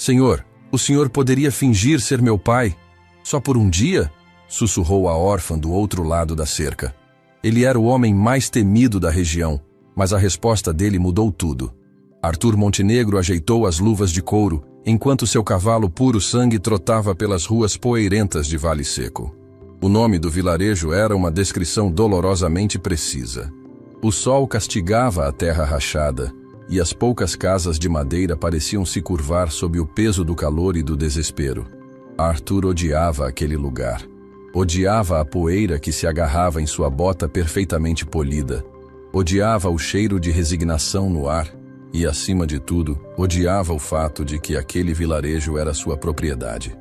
Senhor, o senhor poderia fingir ser meu pai? Só por um dia? Sussurrou a órfã do outro lado da cerca. Ele era o homem mais temido da região, mas a resposta dele mudou tudo. Arthur Montenegro ajeitou as luvas de couro, enquanto seu cavalo puro sangue trotava pelas ruas poeirentas de Vale Seco. O nome do vilarejo era uma descrição dolorosamente precisa. O sol castigava a terra rachada, e as poucas casas de madeira pareciam se curvar sob o peso do calor e do desespero. Arthur odiava aquele lugar. Odiava a poeira que se agarrava em sua bota perfeitamente polida. Odiava o cheiro de resignação no ar. E, acima de tudo, odiava o fato de que aquele vilarejo era sua propriedade.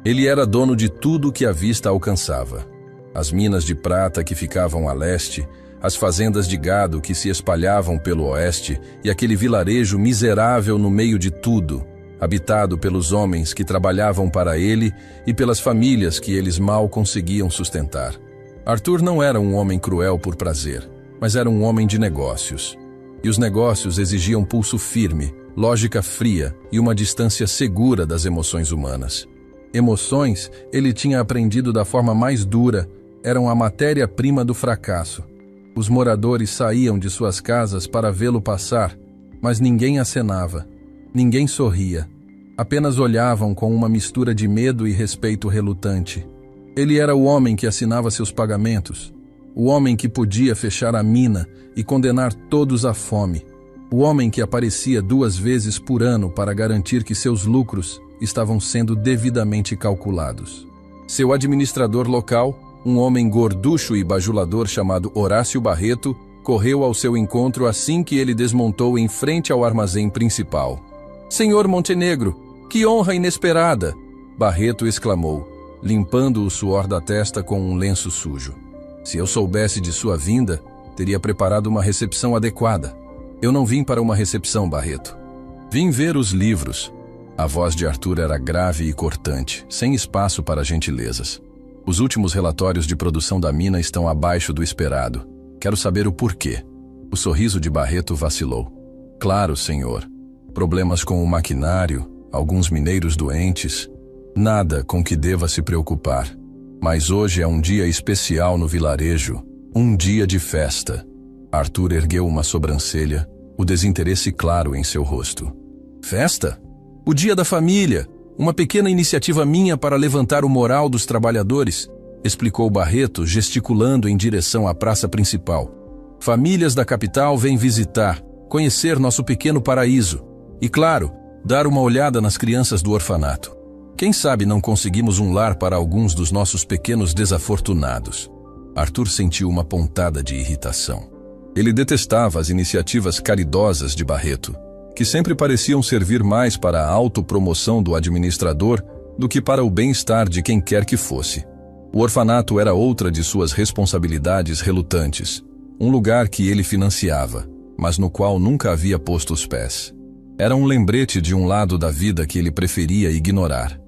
Ele era dono de tudo que a vista alcançava. As minas de prata que ficavam a leste, as fazendas de gado que se espalhavam pelo oeste e aquele vilarejo miserável no meio de tudo, habitado pelos homens que trabalhavam para ele e pelas famílias que eles mal conseguiam sustentar. Arthur não era um homem cruel por prazer, mas era um homem de negócios. E os negócios exigiam pulso firme, lógica fria e uma distância segura das emoções humanas. Emoções, ele tinha aprendido da forma mais dura, eram a matéria-prima do fracasso. Os moradores saíam de suas casas para vê-lo passar, mas ninguém acenava, ninguém sorria. Apenas olhavam com uma mistura de medo e respeito relutante. Ele era o homem que assinava seus pagamentos, o homem que podia fechar a mina e condenar todos à fome, o homem que aparecia 2 vezes por ano para garantir que seus lucros estavam sendo devidamente calculados. Seu administrador local, um homem gorducho e bajulador chamado Horácio Barreto, correu ao seu encontro assim que ele desmontou em frente ao armazém principal. "Senhor Montenegro, que honra inesperada!" Barreto exclamou, limpando o suor da testa com um lenço sujo. "Se eu soubesse de sua vinda, teria preparado uma recepção adequada." "Eu não vim para uma recepção, Barreto. Vim ver os livros." A voz de Arthur era grave e cortante, sem espaço para gentilezas. "Os últimos relatórios de produção da mina estão abaixo do esperado. Quero saber o porquê." O sorriso de Barreto vacilou. "Claro, senhor. Problemas com o maquinário, alguns mineiros doentes. Nada com que deva se preocupar. Mas hoje é um dia especial no vilarejo, um dia de festa." Arthur ergueu uma sobrancelha, o desinteresse claro em seu rosto. "Festa? O dia da família, uma pequena iniciativa minha para levantar o moral dos trabalhadores", explicou Barreto, gesticulando em direção à praça principal. "Famílias da capital vêm visitar, conhecer nosso pequeno paraíso e, claro, dar uma olhada nas crianças do orfanato. Quem sabe não conseguimos um lar para alguns dos nossos pequenos desafortunados." Arthur sentiu uma pontada de irritação. Ele detestava as iniciativas caridosas de Barreto, que sempre pareciam servir mais para a autopromoção do administrador do que para o bem-estar de quem quer que fosse. O orfanato era outra de suas responsabilidades relutantes, um lugar que ele financiava, mas no qual nunca havia posto os pés. Era um lembrete de um lado da vida que ele preferia ignorar.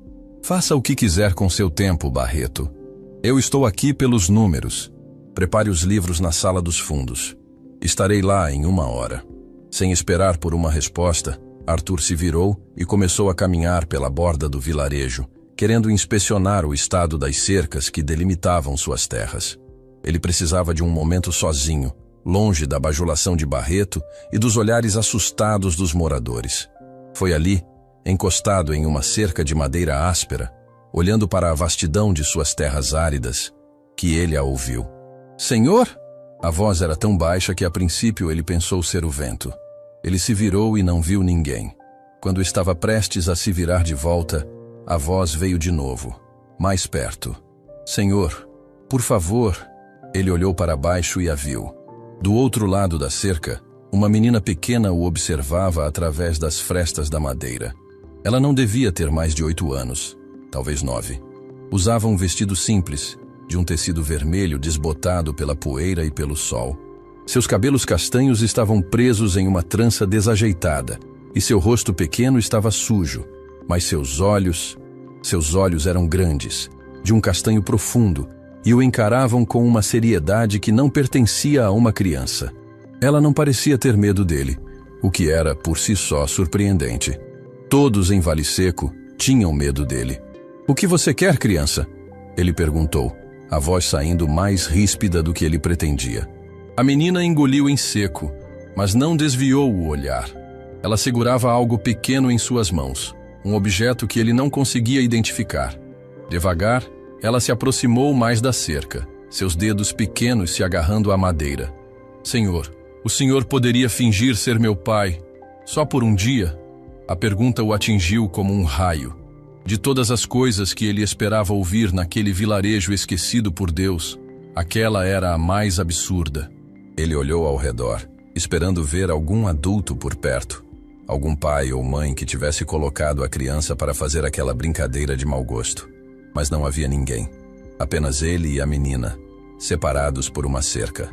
"Faça o que quiser com seu tempo, Barreto. Eu estou aqui pelos números. Prepare os livros na sala dos fundos. Estarei lá em 1 hora." Sem esperar por uma resposta, Arthur se virou e começou a caminhar pela borda do vilarejo, querendo inspecionar o estado das cercas que delimitavam suas terras. Ele precisava de um momento sozinho, longe da bajulação de Barreto e dos olhares assustados dos moradores. Foi ali, encostado em uma cerca de madeira áspera, olhando para a vastidão de suas terras áridas, que ele a ouviu. "Senhor?" A voz era tão baixa que a princípio ele pensou ser o vento. Ele se virou e não viu ninguém. Quando estava prestes a se virar de volta, a voz veio de novo, mais perto. "Senhor, por favor." Ele olhou para baixo e a viu. Do outro lado da cerca, uma menina pequena o observava através das frestas da madeira. Ela não devia ter mais de 8 anos, talvez 9. Usava um vestido simples, de um tecido vermelho desbotado pela poeira e pelo sol. Seus cabelos castanhos estavam presos em uma trança desajeitada, e seu rosto pequeno estava sujo, mas seus olhos eram grandes, de um castanho profundo, e o encaravam com uma seriedade que não pertencia a uma criança. Ela não parecia ter medo dele, o que era, por si só, surpreendente. Todos em Vale Seco tinham medo dele. "O que você quer, criança?" ele perguntou, a voz saindo mais ríspida do que ele pretendia. A menina engoliu em seco, mas não desviou o olhar. Ela segurava algo pequeno em suas mãos, um objeto que ele não conseguia identificar. Devagar, ela se aproximou mais da cerca, seus dedos pequenos se agarrando à madeira. "Senhor, o senhor poderia fingir ser meu pai, só por um dia?" A pergunta o atingiu como um raio. De todas as coisas que ele esperava ouvir naquele vilarejo esquecido por Deus, aquela era a mais absurda. Ele olhou ao redor, esperando ver algum adulto por perto, algum pai ou mãe que tivesse colocado a criança para fazer aquela brincadeira de mau gosto. Mas não havia ninguém, apenas ele e a menina, separados por uma cerca.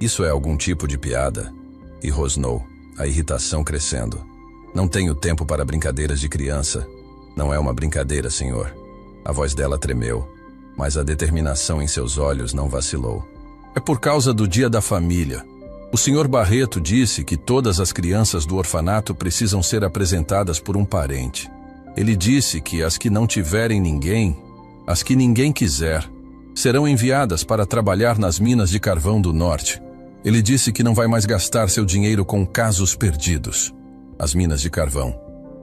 "Isso é algum tipo de piada?" E rosnou, a irritação crescendo. "Não tenho tempo para brincadeiras de criança." "Não é uma brincadeira, senhor." A voz dela tremeu, mas a determinação em seus olhos não vacilou. "É por causa do Dia da Família. O senhor Barreto disse que todas as crianças do orfanato precisam ser apresentadas por um parente. Ele disse que as que não tiverem ninguém, as que ninguém quiser, serão enviadas para trabalhar nas minas de carvão do norte. Ele disse que não vai mais gastar seu dinheiro com casos perdidos." As minas de carvão.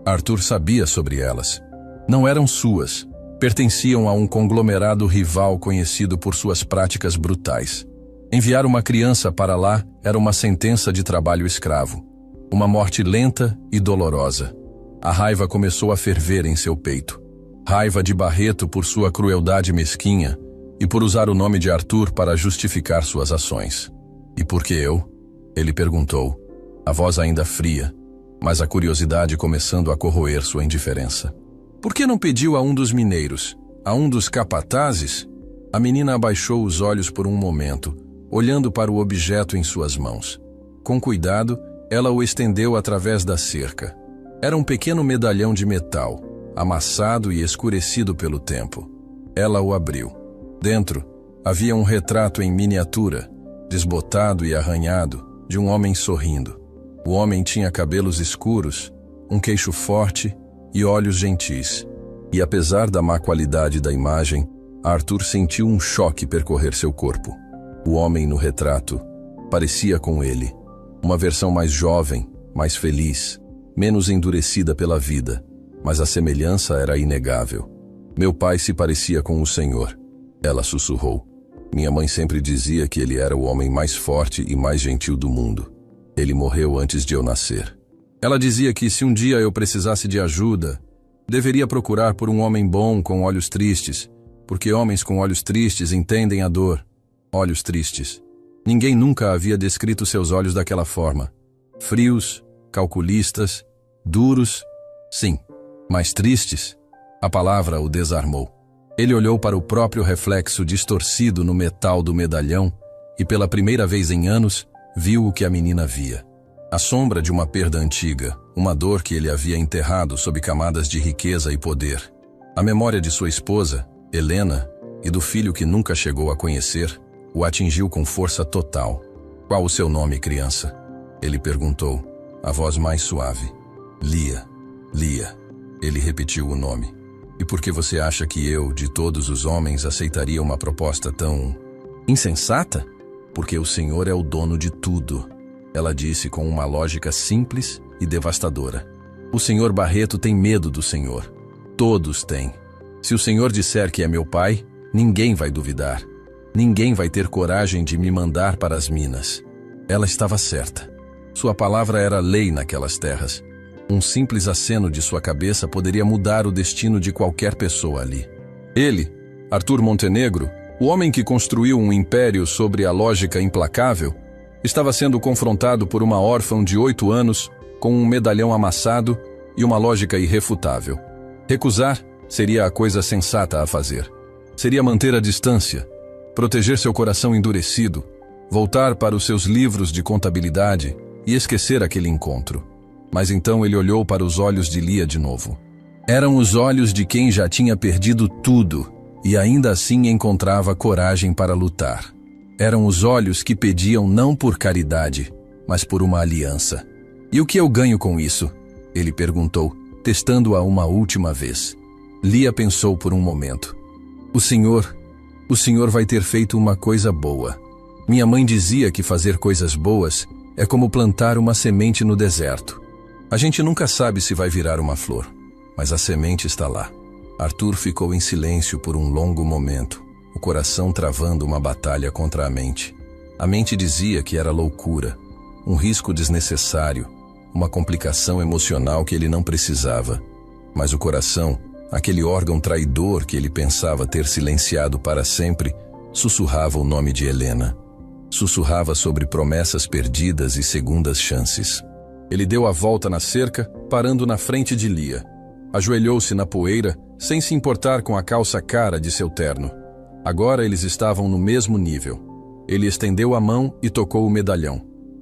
Arthur sabia sobre elas. Não eram suas, pertenciam a um conglomerado rival conhecido por suas práticas brutais. Enviar uma criança para lá era uma sentença de trabalho escravo, uma morte lenta e dolorosa. A raiva começou a ferver em seu peito. Raiva de Barreto por sua crueldade mesquinha e por usar o nome de Arthur para justificar suas ações. "E por que eu?" ele perguntou, a voz ainda fria, mas a curiosidade começando a corroer sua indiferença. "Por que não pediu a um dos mineiros, a um dos capatazes?" A menina abaixou os olhos por um momento, olhando para o objeto em suas mãos. Com cuidado, ela o estendeu através da cerca. Era um pequeno medalhão de metal, amassado e escurecido pelo tempo. Ela o abriu. Dentro, havia um retrato em miniatura, desbotado e arranhado, de um homem sorrindo. O homem tinha cabelos escuros, um queixo forte e olhos gentis. E apesar da má qualidade da imagem, Arthur sentiu um choque percorrer seu corpo. O homem no retrato parecia com ele, uma versão mais jovem, mais feliz, menos endurecida pela vida, mas a semelhança era inegável. "Meu pai se parecia com o senhor", ela sussurrou. "Minha mãe sempre dizia que ele era o homem mais forte e mais gentil do mundo. Ele morreu antes de eu nascer. Ela dizia que se um dia eu precisasse de ajuda, deveria procurar por um homem bom com olhos tristes, porque homens com olhos tristes entendem a dor." Olhos tristes. Ninguém nunca havia descrito seus olhos daquela forma. Frios, calculistas, duros, sim, mas tristes. A palavra o desarmou. Ele olhou para o próprio reflexo distorcido no metal do medalhão e pela primeira vez em anos, viu o que a menina via. A sombra de uma perda antiga, uma dor que ele havia enterrado sob camadas de riqueza e poder. A memória de sua esposa, Helena, e do filho que nunca chegou a conhecer, o atingiu com força total. "Qual o seu nome, criança?" ele perguntou, a voz mais suave. "Lia. Lia." Ele repetiu o nome. "E por que você acha que eu, de todos os homens, aceitaria uma proposta tão insensata?" "Porque o senhor é o dono de tudo," ela disse com uma lógica simples e devastadora. "O senhor Barreto tem medo do senhor. Todos têm. Se o senhor disser que é meu pai, ninguém vai duvidar. Ninguém vai ter coragem de me mandar para as minas." Ela estava certa. Sua palavra era lei naquelas terras. Um simples aceno de sua cabeça poderia mudar o destino de qualquer pessoa ali. Ele, Arthur Montenegro, o homem que construiu um império sobre a lógica implacável, estava sendo confrontado por uma órfã de 8 anos com um medalhão amassado e uma lógica irrefutável. Recusar seria a coisa sensata a fazer. Seria manter a distância, proteger seu coração endurecido, voltar para os seus livros de contabilidade e esquecer aquele encontro. Mas então ele olhou para os olhos de Lia de novo. Eram os olhos de quem já tinha perdido tudo e ainda assim encontrava coragem para lutar. Eram os olhos que pediam não por caridade, mas por uma aliança. "E o que eu ganho com isso?" ele perguntou, testando-a uma última vez. Lia pensou por um momento. O senhor vai ter feito uma coisa boa. Minha mãe dizia que fazer coisas boas é como plantar uma semente no deserto. A gente nunca sabe se vai virar uma flor, mas a semente está lá. Arthur ficou em silêncio por um longo momento, o coração travando uma batalha contra a mente. A mente dizia que era loucura, um risco desnecessário, uma complicação emocional que ele não precisava. Mas o coração, aquele órgão traidor que ele pensava ter silenciado para sempre, sussurrava o nome de Helena. Sussurrava sobre promessas perdidas e segundas chances. Ele deu a volta na cerca, parando na frente de Lia. Ajoelhou-se na poeira, sem se importar com a calça cara de seu terno. Agora eles estavam no mesmo nível. Ele estendeu a mão e tocou o medalhão.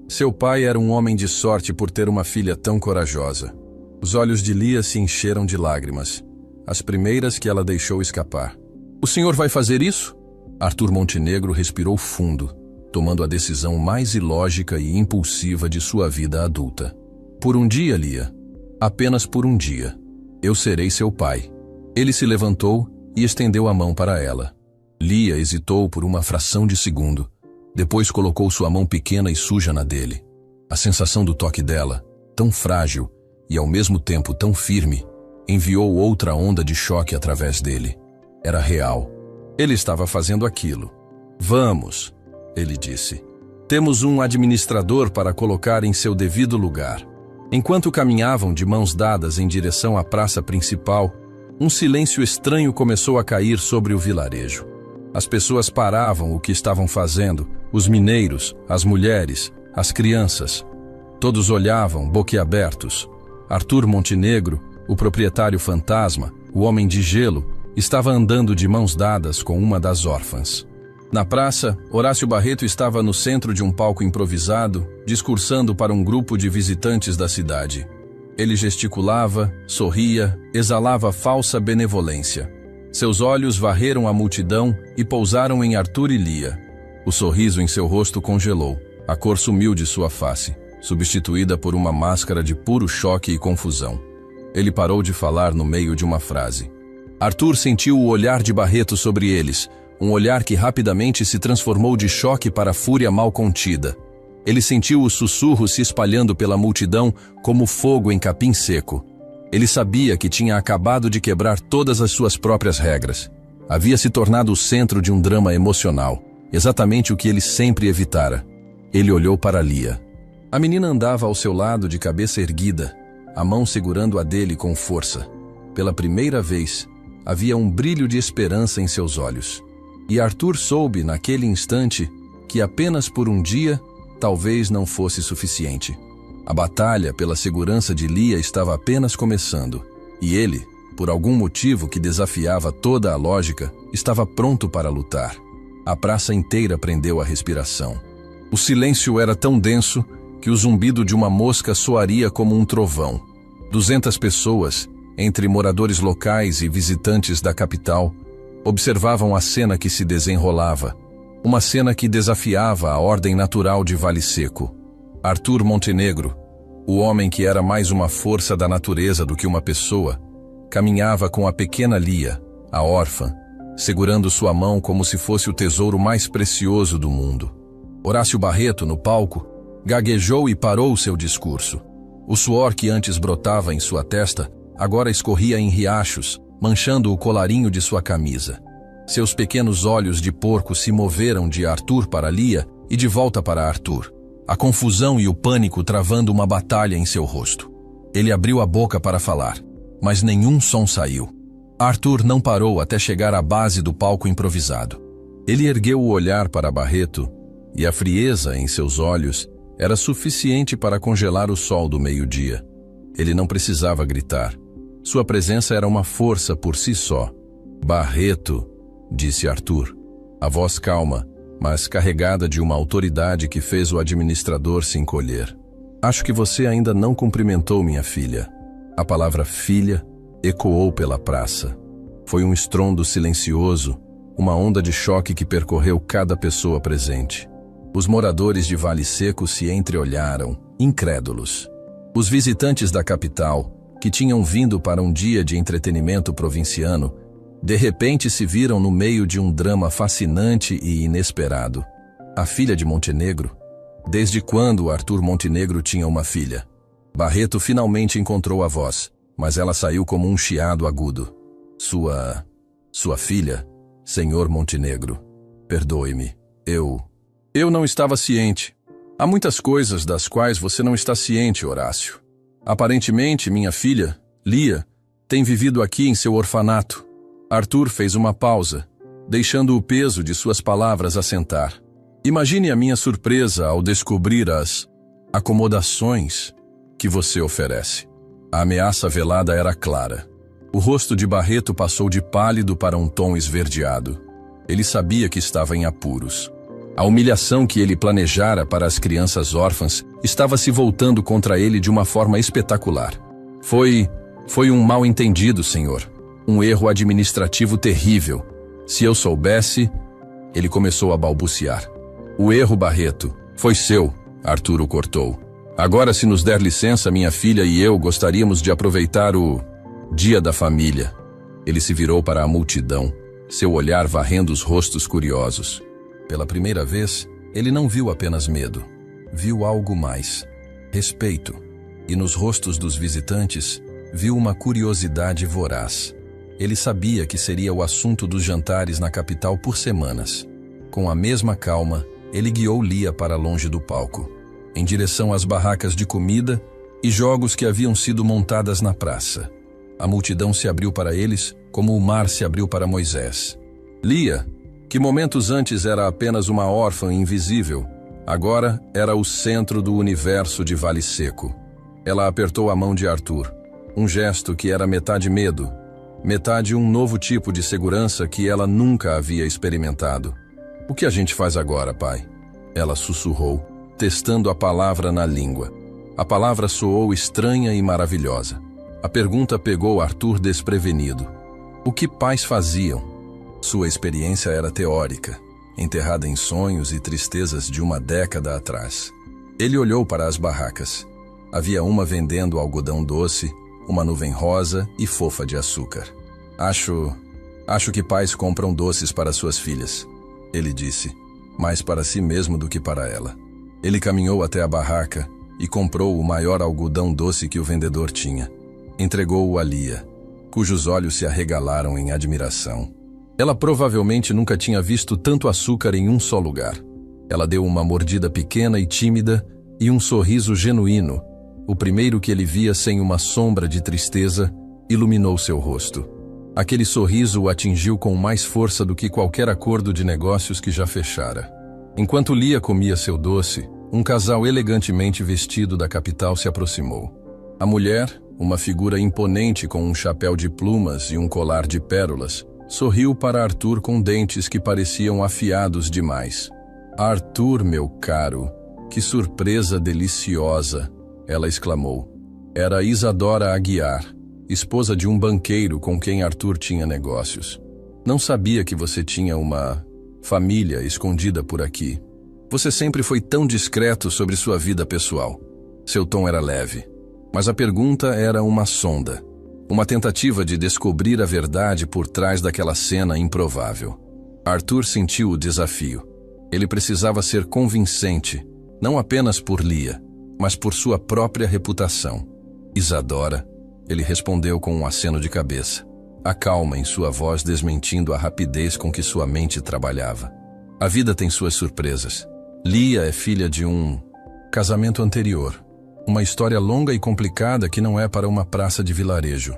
Seu pai era um homem de sorte por ter uma filha tão corajosa. Os olhos de Lia se encheram de lágrimas, as primeiras que ela deixou escapar. O senhor vai fazer isso? Arthur Montenegro respirou fundo, tomando a decisão mais ilógica e impulsiva de sua vida adulta. Por um dia, Lia. Apenas por um dia. Eu serei seu pai. Ele se levantou e estendeu a mão para ela. Lia hesitou por uma fração de segundo. Depois colocou sua mão pequena e suja na dele. A sensação do toque dela, tão frágil e ao mesmo tempo tão firme, enviou outra onda de choque através dele. Era real. Ele estava fazendo aquilo. Vamos, ele disse. Temos um administrador para colocar em seu devido lugar. Enquanto caminhavam de mãos dadas em direção à praça principal, um silêncio estranho começou a cair sobre o vilarejo. As pessoas paravam o que estavam fazendo, os mineiros, as mulheres, as crianças. Todos olhavam, boquiabertos. Arthur Montenegro, o proprietário fantasma, o homem de gelo, estava andando de mãos dadas com uma das órfãs. Na praça, Horácio Barreto estava no centro de um palco improvisado, discursando para um grupo de visitantes da cidade. Ele gesticulava, sorria, exalava falsa benevolência. Seus olhos varreram a multidão e pousaram em Arthur e Lia. O sorriso em seu rosto congelou. A cor sumiu de sua face, substituída por uma máscara de puro choque e confusão. Ele parou de falar no meio de uma frase. Arthur sentiu o olhar de Barreto sobre eles, um olhar que rapidamente se transformou de choque para fúria mal contida. Ele sentiu o sussurro se espalhando pela multidão como fogo em capim seco. Ele sabia que tinha acabado de quebrar todas as suas próprias regras. Havia se tornado o centro de um drama emocional, exatamente o que ele sempre evitara. Ele olhou para Lia. A menina andava ao seu lado de cabeça erguida, a mão segurando a dele com força. Pela primeira vez, havia um brilho de esperança em seus olhos. E Arthur soube, naquele instante, que apenas por um dia, talvez não fosse suficiente. A batalha pela segurança de Lia estava apenas começando, e ele, por algum motivo que desafiava toda a lógica, estava pronto para lutar. A praça inteira prendeu a respiração. O silêncio era tão denso que o zumbido de uma mosca soaria como um trovão. 200 pessoas, entre moradores locais e visitantes da capital, observavam a cena que se desenrolava, uma cena que desafiava a ordem natural de Vale Seco. Arthur Montenegro, o homem que era mais uma força da natureza do que uma pessoa, caminhava com a pequena Lia, a órfã, segurando sua mão como se fosse o tesouro mais precioso do mundo. Horácio Barreto, no palco, gaguejou e parou seu discurso. O suor que antes brotava em sua testa, agora escorria em riachos, manchando o colarinho de sua camisa. Seus pequenos olhos de porco se moveram de Arthur para Lia e de volta para Arthur. A confusão e o pânico travando uma batalha em seu rosto. Ele abriu a boca para falar, mas nenhum som saiu. Arthur não parou até chegar à base do palco improvisado. Ele ergueu o olhar para Barreto, e a frieza em seus olhos era suficiente para congelar o sol do meio-dia. Ele não precisava gritar. Sua presença era uma força por si só. Barreto, disse Arthur, a voz calma, mas carregada de uma autoridade que fez o administrador se encolher. Acho que você ainda não cumprimentou minha filha. A palavra filha ecoou pela praça. Foi um estrondo silencioso, uma onda de choque que percorreu cada pessoa presente. Os moradores de Vale Seco se entreolharam, incrédulos. Os visitantes da capital, que tinham vindo para um dia de entretenimento provinciano, de repente se viram no meio de um drama fascinante e inesperado. A filha de Montenegro. Desde quando Arthur Montenegro tinha uma filha? Barreto finalmente encontrou a voz, mas ela saiu como um chiado agudo. Sua filha, senhor Montenegro. Perdoe-me. Eu não estava ciente. Há muitas coisas das quais você não está ciente, Horácio. Aparentemente, minha filha, Lia, tem vivido aqui em seu orfanato. Arthur fez uma pausa, deixando o peso de suas palavras assentar. Imagine a minha surpresa ao descobrir as acomodações que você oferece. A ameaça velada era clara. O rosto de Barreto passou de pálido para um tom esverdeado. Ele sabia que estava em apuros. A humilhação que ele planejara para as crianças órfãs estava se voltando contra ele de uma forma espetacular. Foi um mal-entendido, senhor. Um erro administrativo terrível. Se eu soubesse... Ele começou a balbuciar. O erro, Barreto, foi seu, Arthur o cortou. Agora, se nos der licença, minha filha e eu gostaríamos de aproveitar o dia da família. Ele se virou para a multidão, seu olhar varrendo os rostos curiosos. Pela primeira vez, ele não viu apenas medo. Viu algo mais. Respeito. E nos rostos dos visitantes, viu uma curiosidade voraz. Ele sabia que seria o assunto dos jantares na capital por semanas. Com a mesma calma, ele guiou Lia para longe do palco, em direção às barracas de comida e jogos que haviam sido montadas na praça. A multidão se abriu para eles, como o mar se abriu para Moisés. Lia, que momentos antes era apenas uma órfã invisível, agora era o centro do universo de Vale Seco. Ela apertou a mão de Arthur, um gesto que era metade medo, metade um novo tipo de segurança que ela nunca havia experimentado. O que a gente faz agora, pai? Ela sussurrou, testando a palavra na língua. A palavra soou estranha e maravilhosa. A pergunta pegou Arthur desprevenido. O que pais faziam? Sua experiência era teórica, enterrada em sonhos e tristezas de uma década atrás. Ele olhou para as barracas. Havia uma vendendo algodão doce, uma nuvem rosa e fofa de açúcar. Acho que pais compram doces para suas filhas, ele disse, mais para si mesmo do que para ela. Ele caminhou até a barraca e comprou o maior algodão doce que o vendedor tinha. Entregou-o a Lia, cujos olhos se arregalaram em admiração. Ela provavelmente nunca tinha visto tanto açúcar em um só lugar. Ela deu uma mordida pequena e tímida e um sorriso genuíno, o primeiro que ele via sem uma sombra de tristeza, iluminou seu rosto. Aquele sorriso o atingiu com mais força do que qualquer acordo de negócios que já fechara. Enquanto Lia comia seu doce, um casal elegantemente vestido da capital se aproximou. A mulher, uma figura imponente com um chapéu de plumas e um colar de pérolas, sorriu para Arthur com dentes que pareciam afiados demais. Arthur, meu caro, que surpresa deliciosa! Ela exclamou. Era Isadora Aguiar, esposa de um banqueiro com quem Arthur tinha negócios. Não sabia que você tinha uma família escondida por aqui. Você sempre foi tão discreto sobre sua vida pessoal. Seu tom era leve, mas a pergunta era uma sonda, uma tentativa de descobrir a verdade por trás daquela cena improvável. Arthur sentiu o desafio. Ele precisava ser convincente, não apenas por Lia, mas por sua própria reputação. Isadora, ele respondeu com um aceno de cabeça, a calma em sua voz desmentindo a rapidez com que sua mente trabalhava. A vida tem suas surpresas. Lia é filha de um casamento anterior, uma história longa e complicada que não é para uma praça de vilarejo.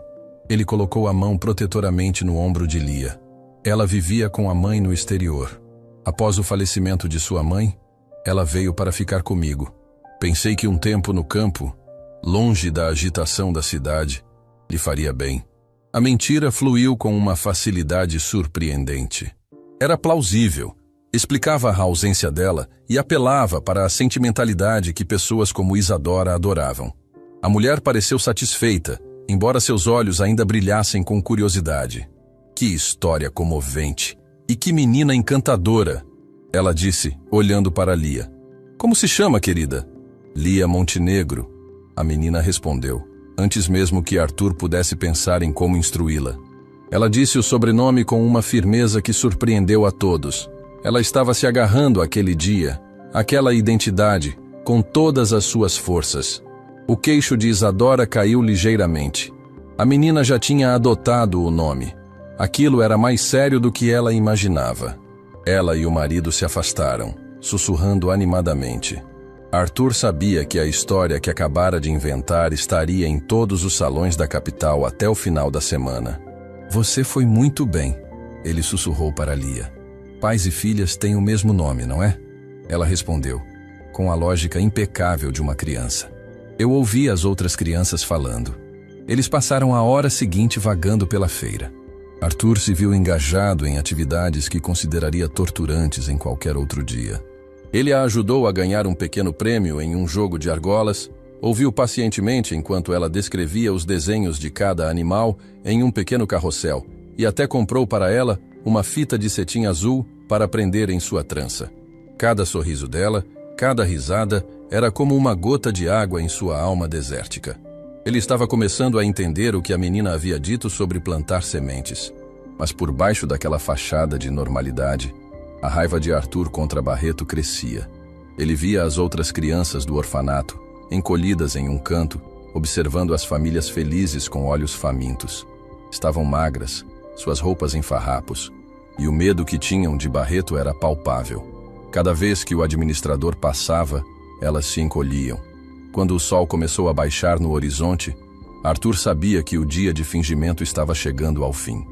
Ele colocou a mão protetoramente no ombro de Lia. Ela vivia com a mãe no exterior. Após o falecimento de sua mãe, ela veio para ficar comigo. Pensei que um tempo no campo, longe da agitação da cidade, lhe faria bem. A mentira fluiu com uma facilidade surpreendente. Era plausível, explicava a ausência dela e apelava para a sentimentalidade que pessoas como Isadora adoravam. A mulher pareceu satisfeita, embora seus olhos ainda brilhassem com curiosidade. Que história comovente! E que menina encantadora! Ela disse, olhando para Lia. Como se chama, querida? Lia Montenegro. A menina respondeu. antes mesmo que Arthur pudesse pensar em como instruí-la. Ela disse o sobrenome com uma firmeza que surpreendeu a todos. Ela estava se agarrando àquele dia, àquela identidade, com todas as suas forças. O queixo de Isadora caiu ligeiramente. A menina já tinha adotado o nome. Aquilo era mais sério do que ela imaginava. Ela e o marido se afastaram, sussurrando animadamente. Arthur sabia que a história que acabara de inventar estaria em todos os salões da capital até o final da semana. Você foi muito bem, ele sussurrou para Lia. Pais e filhas têm o mesmo nome, não é? Ela respondeu, com a lógica impecável de uma criança. Eu ouvi as outras crianças falando. Eles passaram a hora seguinte vagando pela feira. Arthur se viu engajado em atividades que consideraria torturantes em qualquer outro dia. Ele a ajudou a ganhar um pequeno prêmio em um jogo de argolas, ouviu pacientemente enquanto ela descrevia os desenhos de cada animal em um pequeno carrossel e até comprou para ela uma fita de cetim azul para prender em sua trança. Cada sorriso dela, cada risada, era como uma gota de água em sua alma desértica. Ele estava começando a entender o que a menina havia dito sobre plantar sementes. Mas por baixo daquela fachada de normalidade, a raiva de Arthur contra Barreto crescia. Ele via as outras crianças do orfanato, encolhidas em um canto, observando as famílias felizes com olhos famintos. Estavam magras, suas roupas em farrapos, e o medo que tinham de Barreto era palpável. Cada vez que o administrador passava, elas se encolhiam. Quando o sol começou a baixar no horizonte, Arthur sabia que o dia de fingimento estava chegando ao fim.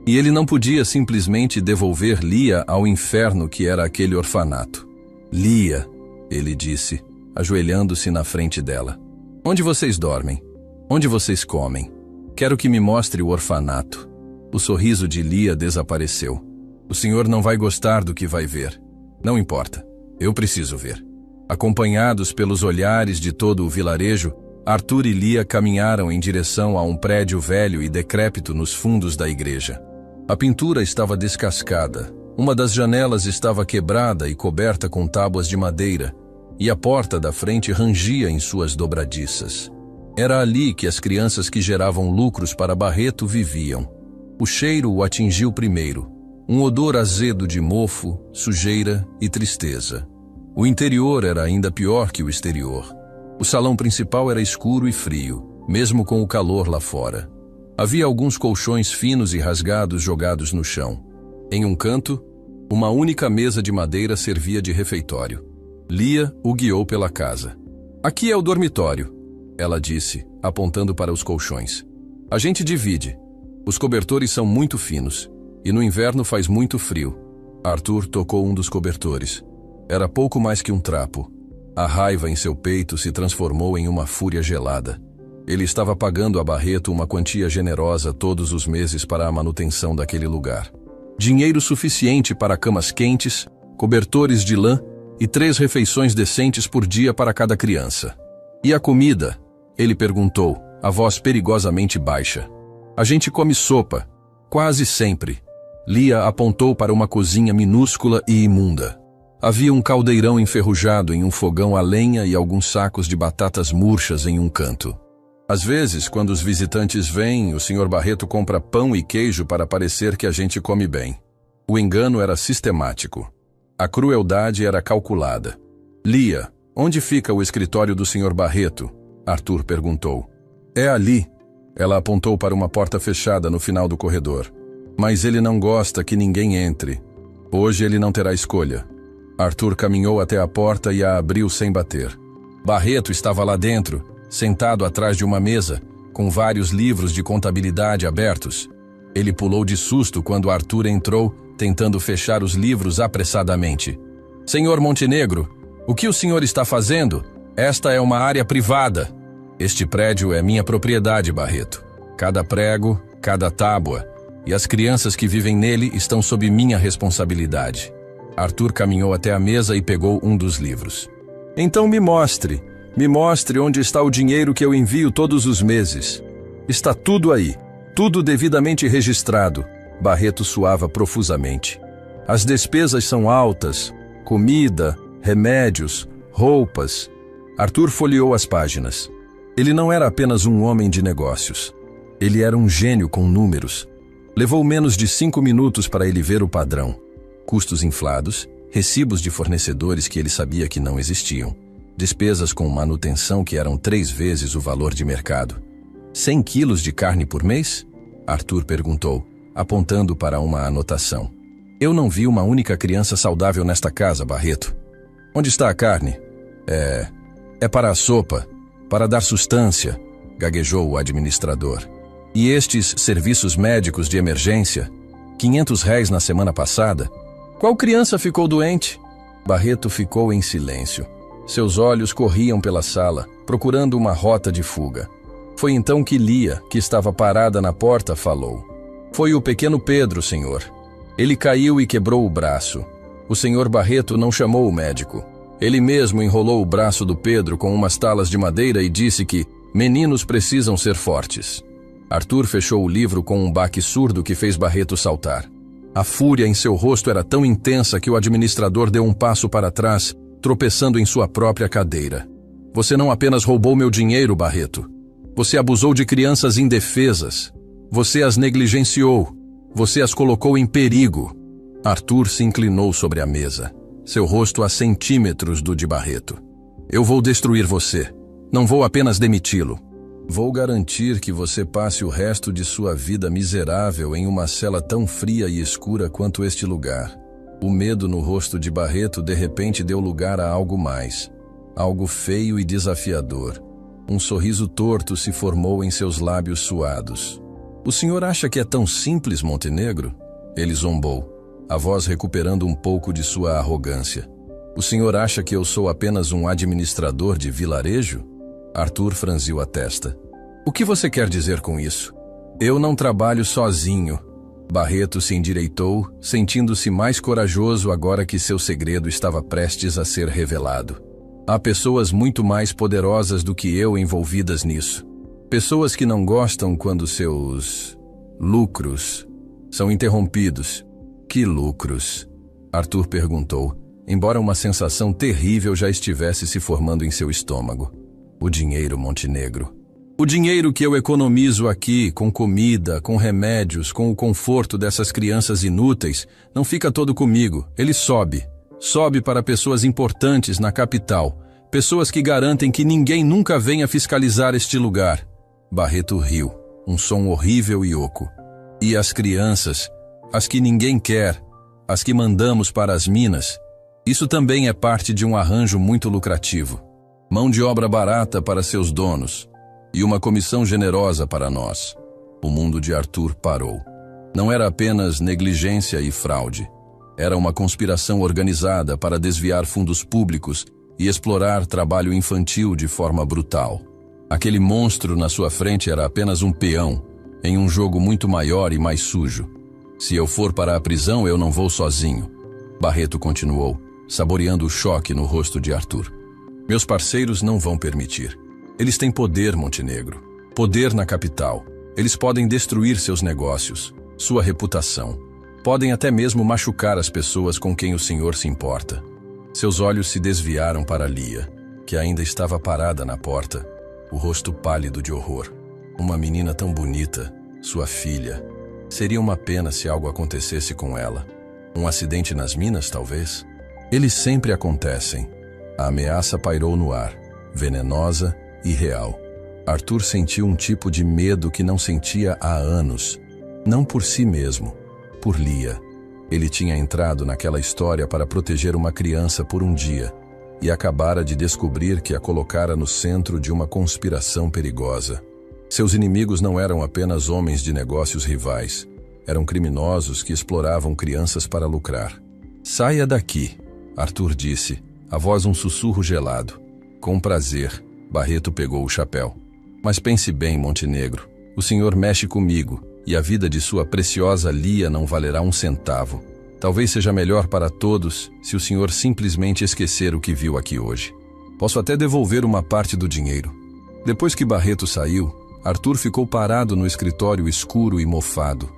E ele não podia simplesmente devolver Lia ao inferno que era aquele orfanato. Lia, ele disse, ajoelhando-se na frente dela. Onde vocês dormem? Onde vocês comem? Quero que me mostre o orfanato. O sorriso de Lia desapareceu. O senhor não vai gostar do que vai ver. Não importa, eu preciso ver. Acompanhados pelos olhares de todo o vilarejo, Arthur e Lia caminharam em direção a um prédio velho e decrépito nos fundos da igreja. A pintura estava descascada, uma das janelas estava quebrada e coberta com tábuas de madeira, e a porta da frente rangia em suas dobradiças. Era ali que as crianças que geravam lucros para Barreto viviam. O cheiro o atingiu primeiro, um odor azedo de mofo, sujeira e tristeza. O interior era ainda pior que o exterior. O salão principal era escuro e frio, mesmo com o calor lá fora. Havia alguns colchões finos e rasgados jogados no chão. Em um canto, uma única mesa de madeira servia de refeitório. Lia o guiou pela casa. Aqui é o dormitório, ela disse, apontando para os colchões. A gente divide. Os cobertores são muito finos, e no inverno faz muito frio. Arthur tocou um dos cobertores. Era pouco mais que um trapo. A raiva em seu peito se transformou em uma fúria gelada. Ele estava pagando a Barreto uma quantia generosa todos os meses para a manutenção daquele lugar. Dinheiro suficiente para camas quentes, cobertores de lã e 3 refeições decentes por dia para cada criança. E a comida? Ele perguntou, a voz perigosamente baixa. A gente come sopa, quase sempre. Lia apontou para uma cozinha minúscula e imunda. Havia um caldeirão enferrujado em um fogão a lenha e alguns sacos de batatas murchas em um canto. Às vezes, quando os visitantes vêm, o Sr. Barreto compra pão e queijo para parecer que a gente come bem. O engano era sistemático. A crueldade era calculada. Lia, onde fica o escritório do Sr. Barreto? Arthur perguntou. É ali. Ela apontou para uma porta fechada no final do corredor. Mas ele não gosta que ninguém entre. Hoje ele não terá escolha. Arthur caminhou até a porta e a abriu sem bater. Barreto estava lá dentro, sentado atrás de uma mesa, com vários livros de contabilidade abertos. Ele pulou de susto quando Arthur entrou, tentando fechar os livros apressadamente. Senhor Montenegro, o que o senhor está fazendo? Esta é uma área privada. Este prédio é minha propriedade, Barreto. Cada prego, cada tábua, e as crianças que vivem nele estão sob minha responsabilidade. Arthur caminhou até a mesa e pegou um dos livros. Então me mostre onde está o dinheiro que eu envio todos os meses. Está tudo aí, tudo devidamente registrado. Barreto suava profusamente. As despesas são altas, comida, remédios, roupas. Arthur folheou as páginas. Ele não era apenas um homem de negócios. Ele era um gênio com números. Levou menos de 5 minutos para ele ver o padrão. Custos inflados, recibos de fornecedores que ele sabia que não existiam, despesas com manutenção que eram 3 vezes o valor de mercado. 100 quilos de carne por mês? Arthur perguntou, apontando para uma anotação. Eu não vi uma única criança saudável nesta casa, Barreto. Onde está a carne? É para a sopa, para dar sustância, gaguejou o administrador. E estes serviços médicos de emergência? R$ 500 na semana passada? Qual criança ficou doente? Barreto ficou em silêncio. Seus olhos corriam pela sala, procurando uma rota de fuga. Foi então que Lia, que estava parada na porta, falou. Foi o pequeno Pedro, senhor. Ele caiu e quebrou o braço. O senhor Barreto não chamou o médico. Ele mesmo enrolou o braço do Pedro com umas talas de madeira e disse que meninos precisam ser fortes. Arthur fechou o livro com um baque surdo que fez Barreto saltar. A fúria em seu rosto era tão intensa que o administrador deu um passo para trás, tropeçando em sua própria cadeira. Você não apenas roubou meu dinheiro, Barreto. Você abusou de crianças indefesas. Você as negligenciou. Você as colocou em perigo. Arthur se inclinou sobre a mesa, seu rosto a centímetros do de Barreto. Eu vou destruir você. Não vou apenas demiti-lo. Vou garantir que você passe o resto de sua vida miserável em uma cela tão fria e escura quanto este lugar. O medo no rosto de Barreto de repente deu lugar a algo mais. Algo feio e desafiador. Um sorriso torto se formou em seus lábios suados. O senhor acha que é tão simples, Montenegro? Ele zombou, a voz recuperando um pouco de sua arrogância. O senhor acha que eu sou apenas um administrador de vilarejo? Arthur franziu a testa. O que você quer dizer com isso? Eu não trabalho sozinho. Barreto se endireitou, sentindo-se mais corajoso agora que seu segredo estava prestes a ser revelado. Há pessoas muito mais poderosas do que eu envolvidas nisso. Pessoas que não gostam quando seus lucros são interrompidos. Que lucros? Arthur perguntou, embora uma sensação terrível já estivesse se formando em seu estômago. O dinheiro, Montenegro. O dinheiro que eu economizo aqui, com comida, com remédios, com o conforto dessas crianças inúteis, não fica todo comigo. Ele sobe. Sobe para pessoas importantes na capital. Pessoas que garantem que ninguém nunca venha fiscalizar este lugar. Barreto riu, um som horrível e oco. E as crianças, as que ninguém quer, as que mandamos para as minas, isso também é parte de um arranjo muito lucrativo. Mão de obra barata para seus donos e uma comissão generosa para nós. O mundo de Arthur parou. Não era apenas negligência e fraude. Era uma conspiração organizada para desviar fundos públicos e explorar trabalho infantil de forma brutal. Aquele monstro na sua frente era apenas um peão, em um jogo muito maior e mais sujo. Se eu for para a prisão, eu não vou sozinho. Barreto continuou, saboreando o choque no rosto de Arthur. Meus parceiros não vão permitir. Eles têm poder, Montenegro. Poder na capital. Eles podem destruir seus negócios, sua reputação. Podem até mesmo machucar as pessoas com quem o senhor se importa. Seus olhos se desviaram para Lia, que ainda estava parada na porta, o rosto pálido de horror. Uma menina tão bonita, sua filha. Seria uma pena se algo acontecesse com ela. Um acidente nas minas, talvez? Eles sempre acontecem. A ameaça pairou no ar, venenosa e real. Arthur sentiu um tipo de medo que não sentia há anos. Não por si mesmo, por Lia. Ele tinha entrado naquela história para proteger uma criança por um dia e acabara de descobrir que a colocara no centro de uma conspiração perigosa. Seus inimigos não eram apenas homens de negócios rivais. Eram criminosos que exploravam crianças para lucrar. Saia daqui, Arthur disse, a voz um sussurro gelado. Com prazer, Barreto pegou o chapéu. Mas pense bem, Montenegro. O senhor mexe comigo, e a vida de sua preciosa Lia não valerá um centavo. Talvez seja melhor para todos se o senhor simplesmente esquecer o que viu aqui hoje. Posso até devolver uma parte do dinheiro. Depois que Barreto saiu, Arthur ficou parado no escritório escuro e mofado,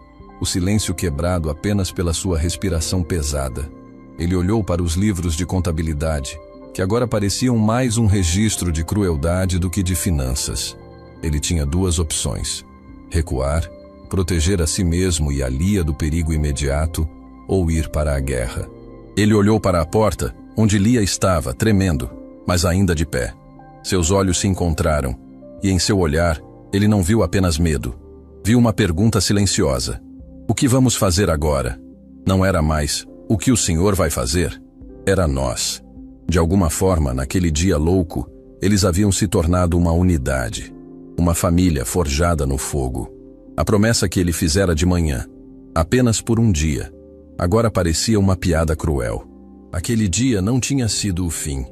o silêncio quebrado apenas pela sua respiração pesada. Ele olhou para os livros de contabilidade, que agora pareciam mais um registro de crueldade do que de finanças. Ele tinha duas opções: recuar, proteger a si mesmo e a Lia do perigo imediato, ou ir para a guerra. Ele olhou para a porta, onde Lia estava, tremendo, mas ainda de pé. Seus olhos se encontraram, e em seu olhar, ele não viu apenas medo. Viu uma pergunta silenciosa: o que vamos fazer agora? Não era mais: o que o Senhor vai fazer? Era nós. De alguma forma, naquele dia louco, eles haviam se tornado uma unidade, uma família forjada no fogo. A promessa que ele fizera de manhã, apenas por um dia, agora parecia uma piada cruel. Aquele dia não tinha sido o fim.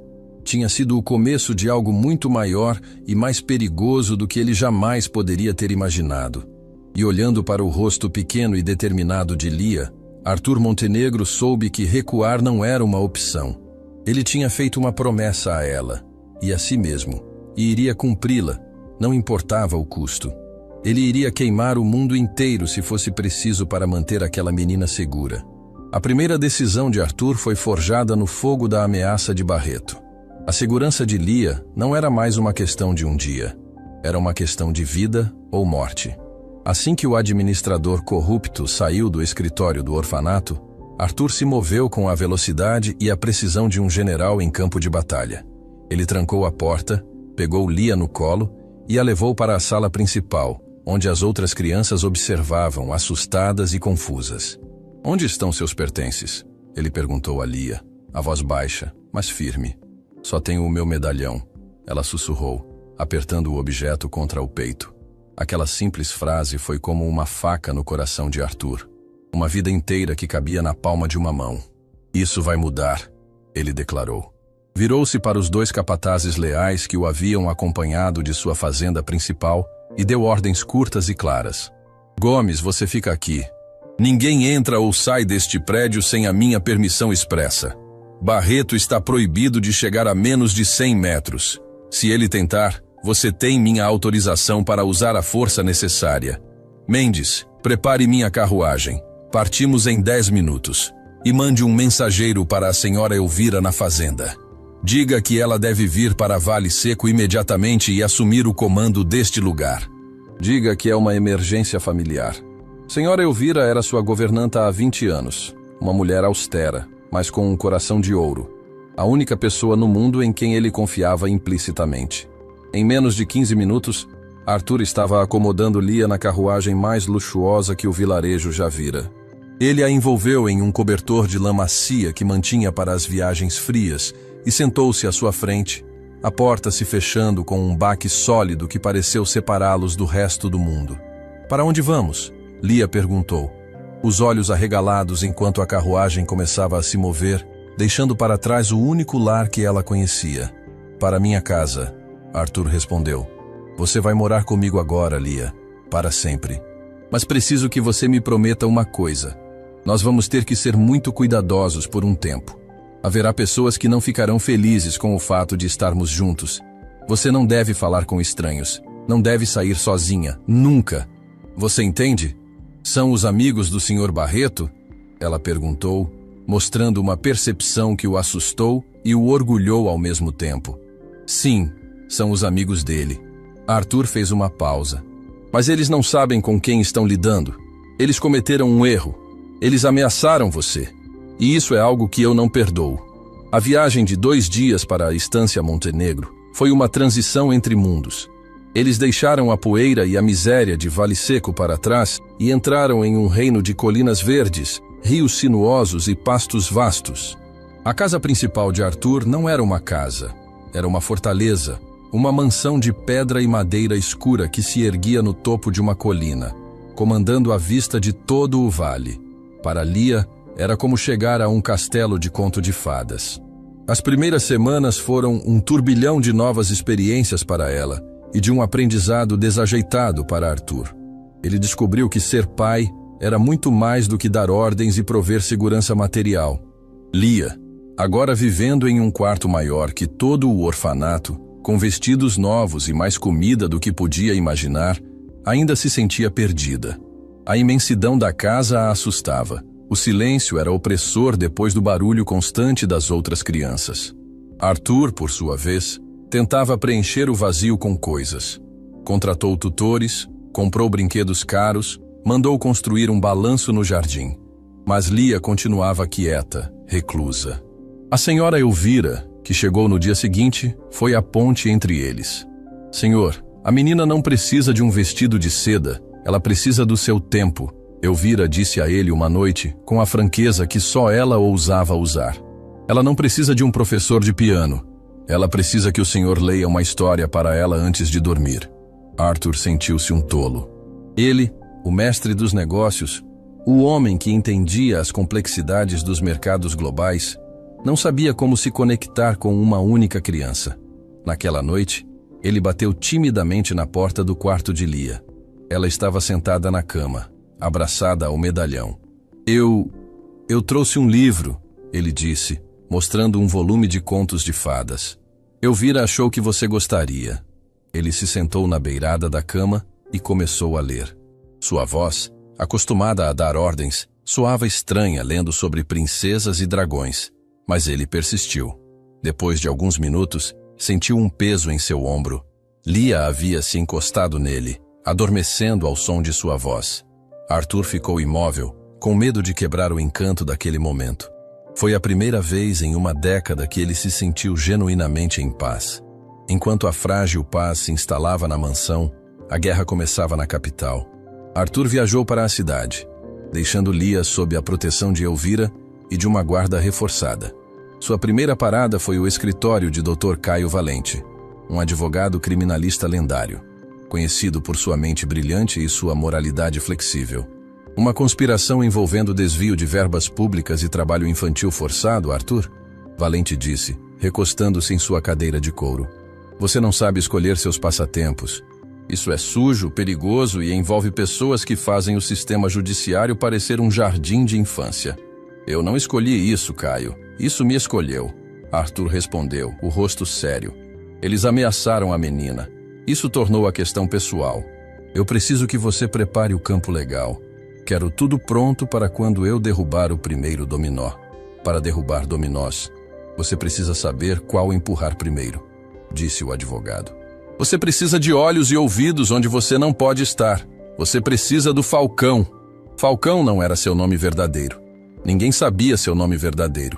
Tinha sido o começo de algo muito maior e mais perigoso do que ele jamais poderia ter imaginado. E olhando para o rosto pequeno e determinado de Lia, Arthur Montenegro soube que recuar não era uma opção. Ele tinha feito uma promessa a ela, e a si mesmo, e iria cumpri-la, não importava o custo. Ele iria queimar o mundo inteiro se fosse preciso para manter aquela menina segura. A primeira decisão de Arthur foi forjada no fogo da ameaça de Barreto. A segurança de Lia não era mais uma questão de um dia. Era uma questão de vida ou morte. Assim que o administrador corrupto saiu do escritório do orfanato, Arthur se moveu com a velocidade e a precisão de um general em campo de batalha. Ele trancou a porta, pegou Lia no colo e a levou para a sala principal, onde as outras crianças observavam, assustadas e confusas. "Onde estão seus pertences?" ele perguntou a Lia, a voz baixa, mas firme. "Só tenho o meu medalhão", ela sussurrou, apertando o objeto contra o peito. Aquela simples frase foi como uma faca no coração de Arthur. Uma vida inteira que cabia na palma de uma mão. "Isso vai mudar", ele declarou. Virou-se para os dois capatazes leais que o haviam acompanhado de sua fazenda principal e deu ordens curtas e claras. "Gomes, você fica aqui. Ninguém entra ou sai deste prédio sem a minha permissão expressa. Barreto está proibido de chegar a menos de 100 metros. Se ele tentar, você tem minha autorização para usar a força necessária. Mendes, prepare minha carruagem. Partimos em 10 minutos. E mande um mensageiro para a senhora Elvira na fazenda. Diga que ela deve vir para Vale Seco imediatamente e assumir o comando deste lugar. Diga que é uma emergência familiar." Senhora Elvira era sua governanta há 20 anos. Uma mulher austera, mas com um coração de ouro. A única pessoa no mundo em quem ele confiava implicitamente. Em menos de 15 minutos, Arthur estava acomodando Lia na carruagem mais luxuosa que o vilarejo já vira. Ele a envolveu em um cobertor de lã macia que mantinha para as viagens frias e sentou-se à sua frente, a porta se fechando com um baque sólido que pareceu separá-los do resto do mundo. "Para onde vamos?" Lia perguntou, os olhos arregalados enquanto a carruagem começava a se mover, deixando para trás o único lar que ela conhecia. "Para minha casa", Arthur respondeu. "Você vai morar comigo agora, Lia, para sempre. Mas preciso que você me prometa uma coisa. Nós vamos ter que ser muito cuidadosos por um tempo. Haverá pessoas que não ficarão felizes com o fato de estarmos juntos. Você não deve falar com estranhos. Não deve sair sozinha, nunca. Você entende? São os amigos do Sr. Barreto?" ela perguntou, mostrando uma percepção que o assustou e o orgulhou ao mesmo tempo. "Sim, são os amigos dele." Arthur fez uma pausa. "Mas eles não sabem com quem estão lidando. Eles cometeram um erro. Eles ameaçaram você. E isso é algo que eu não perdoo." A viagem de 2 dias para a Estância Montenegro foi uma transição entre mundos. Eles deixaram a poeira e a miséria de Vale Seco para trás e entraram em um reino de colinas verdes, rios sinuosos e pastos vastos. A casa principal de Arthur não era uma casa. Era uma fortaleza, uma mansão de pedra e madeira escura que se erguia no topo de uma colina, comandando a vista de todo o vale. Para Lia, era como chegar a um castelo de conto de fadas. As primeiras semanas foram um turbilhão de novas experiências para ela e de um aprendizado desajeitado para Arthur. Ele descobriu que ser pai era muito mais do que dar ordens e prover segurança material. Lia, agora vivendo em um quarto maior que todo o orfanato, com vestidos novos e mais comida do que podia imaginar, ainda se sentia perdida. A imensidão da casa a assustava. O silêncio era opressor depois do barulho constante das outras crianças. Arthur, por sua vez, tentava preencher o vazio com coisas. Contratou tutores, comprou brinquedos caros, mandou construir um balanço no jardim. Mas Lia continuava quieta, reclusa. A senhora Elvira, que chegou no dia seguinte, foi a ponte entre eles. Senhor, a menina não precisa de um vestido de seda, ela precisa do seu tempo. Elvira disse a ele uma noite, com a franqueza que só ela ousava usar. Ela não precisa de um professor de piano. Ela precisa que o senhor leia uma história para ela antes de dormir. Arthur sentiu-se um tolo. Ele, o mestre dos negócios, o homem que entendia as complexidades dos mercados globais, não sabia como se conectar com uma única criança. Naquela noite, ele bateu timidamente na porta do quarto de Lia. Ela estava sentada na cama, abraçada ao medalhão. Eu trouxe um livro, ele disse, mostrando um volume de contos de fadas. Elvira achou que você gostaria. Ele se sentou na beirada da cama e começou a ler. Sua voz, acostumada a dar ordens, soava estranha lendo sobre princesas e dragões, mas ele persistiu. Depois de alguns minutos, sentiu um peso em seu ombro. Lia havia se encostado nele, adormecendo ao som de sua voz. Arthur ficou imóvel, com medo de quebrar o encanto daquele momento. Foi a primeira vez em uma década que ele se sentiu genuinamente em paz. Enquanto a frágil paz se instalava na mansão, a guerra começava na capital. Arthur viajou para a cidade, deixando Lia sob a proteção de Elvira e de uma guarda reforçada. Sua primeira parada foi o escritório de Dr. Caio Valente, um advogado criminalista lendário, conhecido por sua mente brilhante e sua moralidade flexível. Uma conspiração envolvendo desvio de verbas públicas e trabalho infantil forçado, Arthur? Valente disse, recostando-se em sua cadeira de couro. Você não sabe escolher seus passatempos. Isso é sujo, perigoso e envolve pessoas que fazem o sistema judiciário parecer um jardim de infância. Eu não escolhi isso, Caio. Isso me escolheu. Arthur respondeu, o rosto sério. Eles ameaçaram a menina. Isso tornou a questão pessoal. Eu preciso que você prepare o campo legal. Quero tudo pronto para quando eu derrubar o primeiro dominó. Para derrubar dominós, você precisa saber qual empurrar primeiro, disse o advogado. Você precisa de olhos e ouvidos onde você não pode estar. Você precisa do Falcão. Falcão não era seu nome verdadeiro. Ninguém sabia seu nome verdadeiro.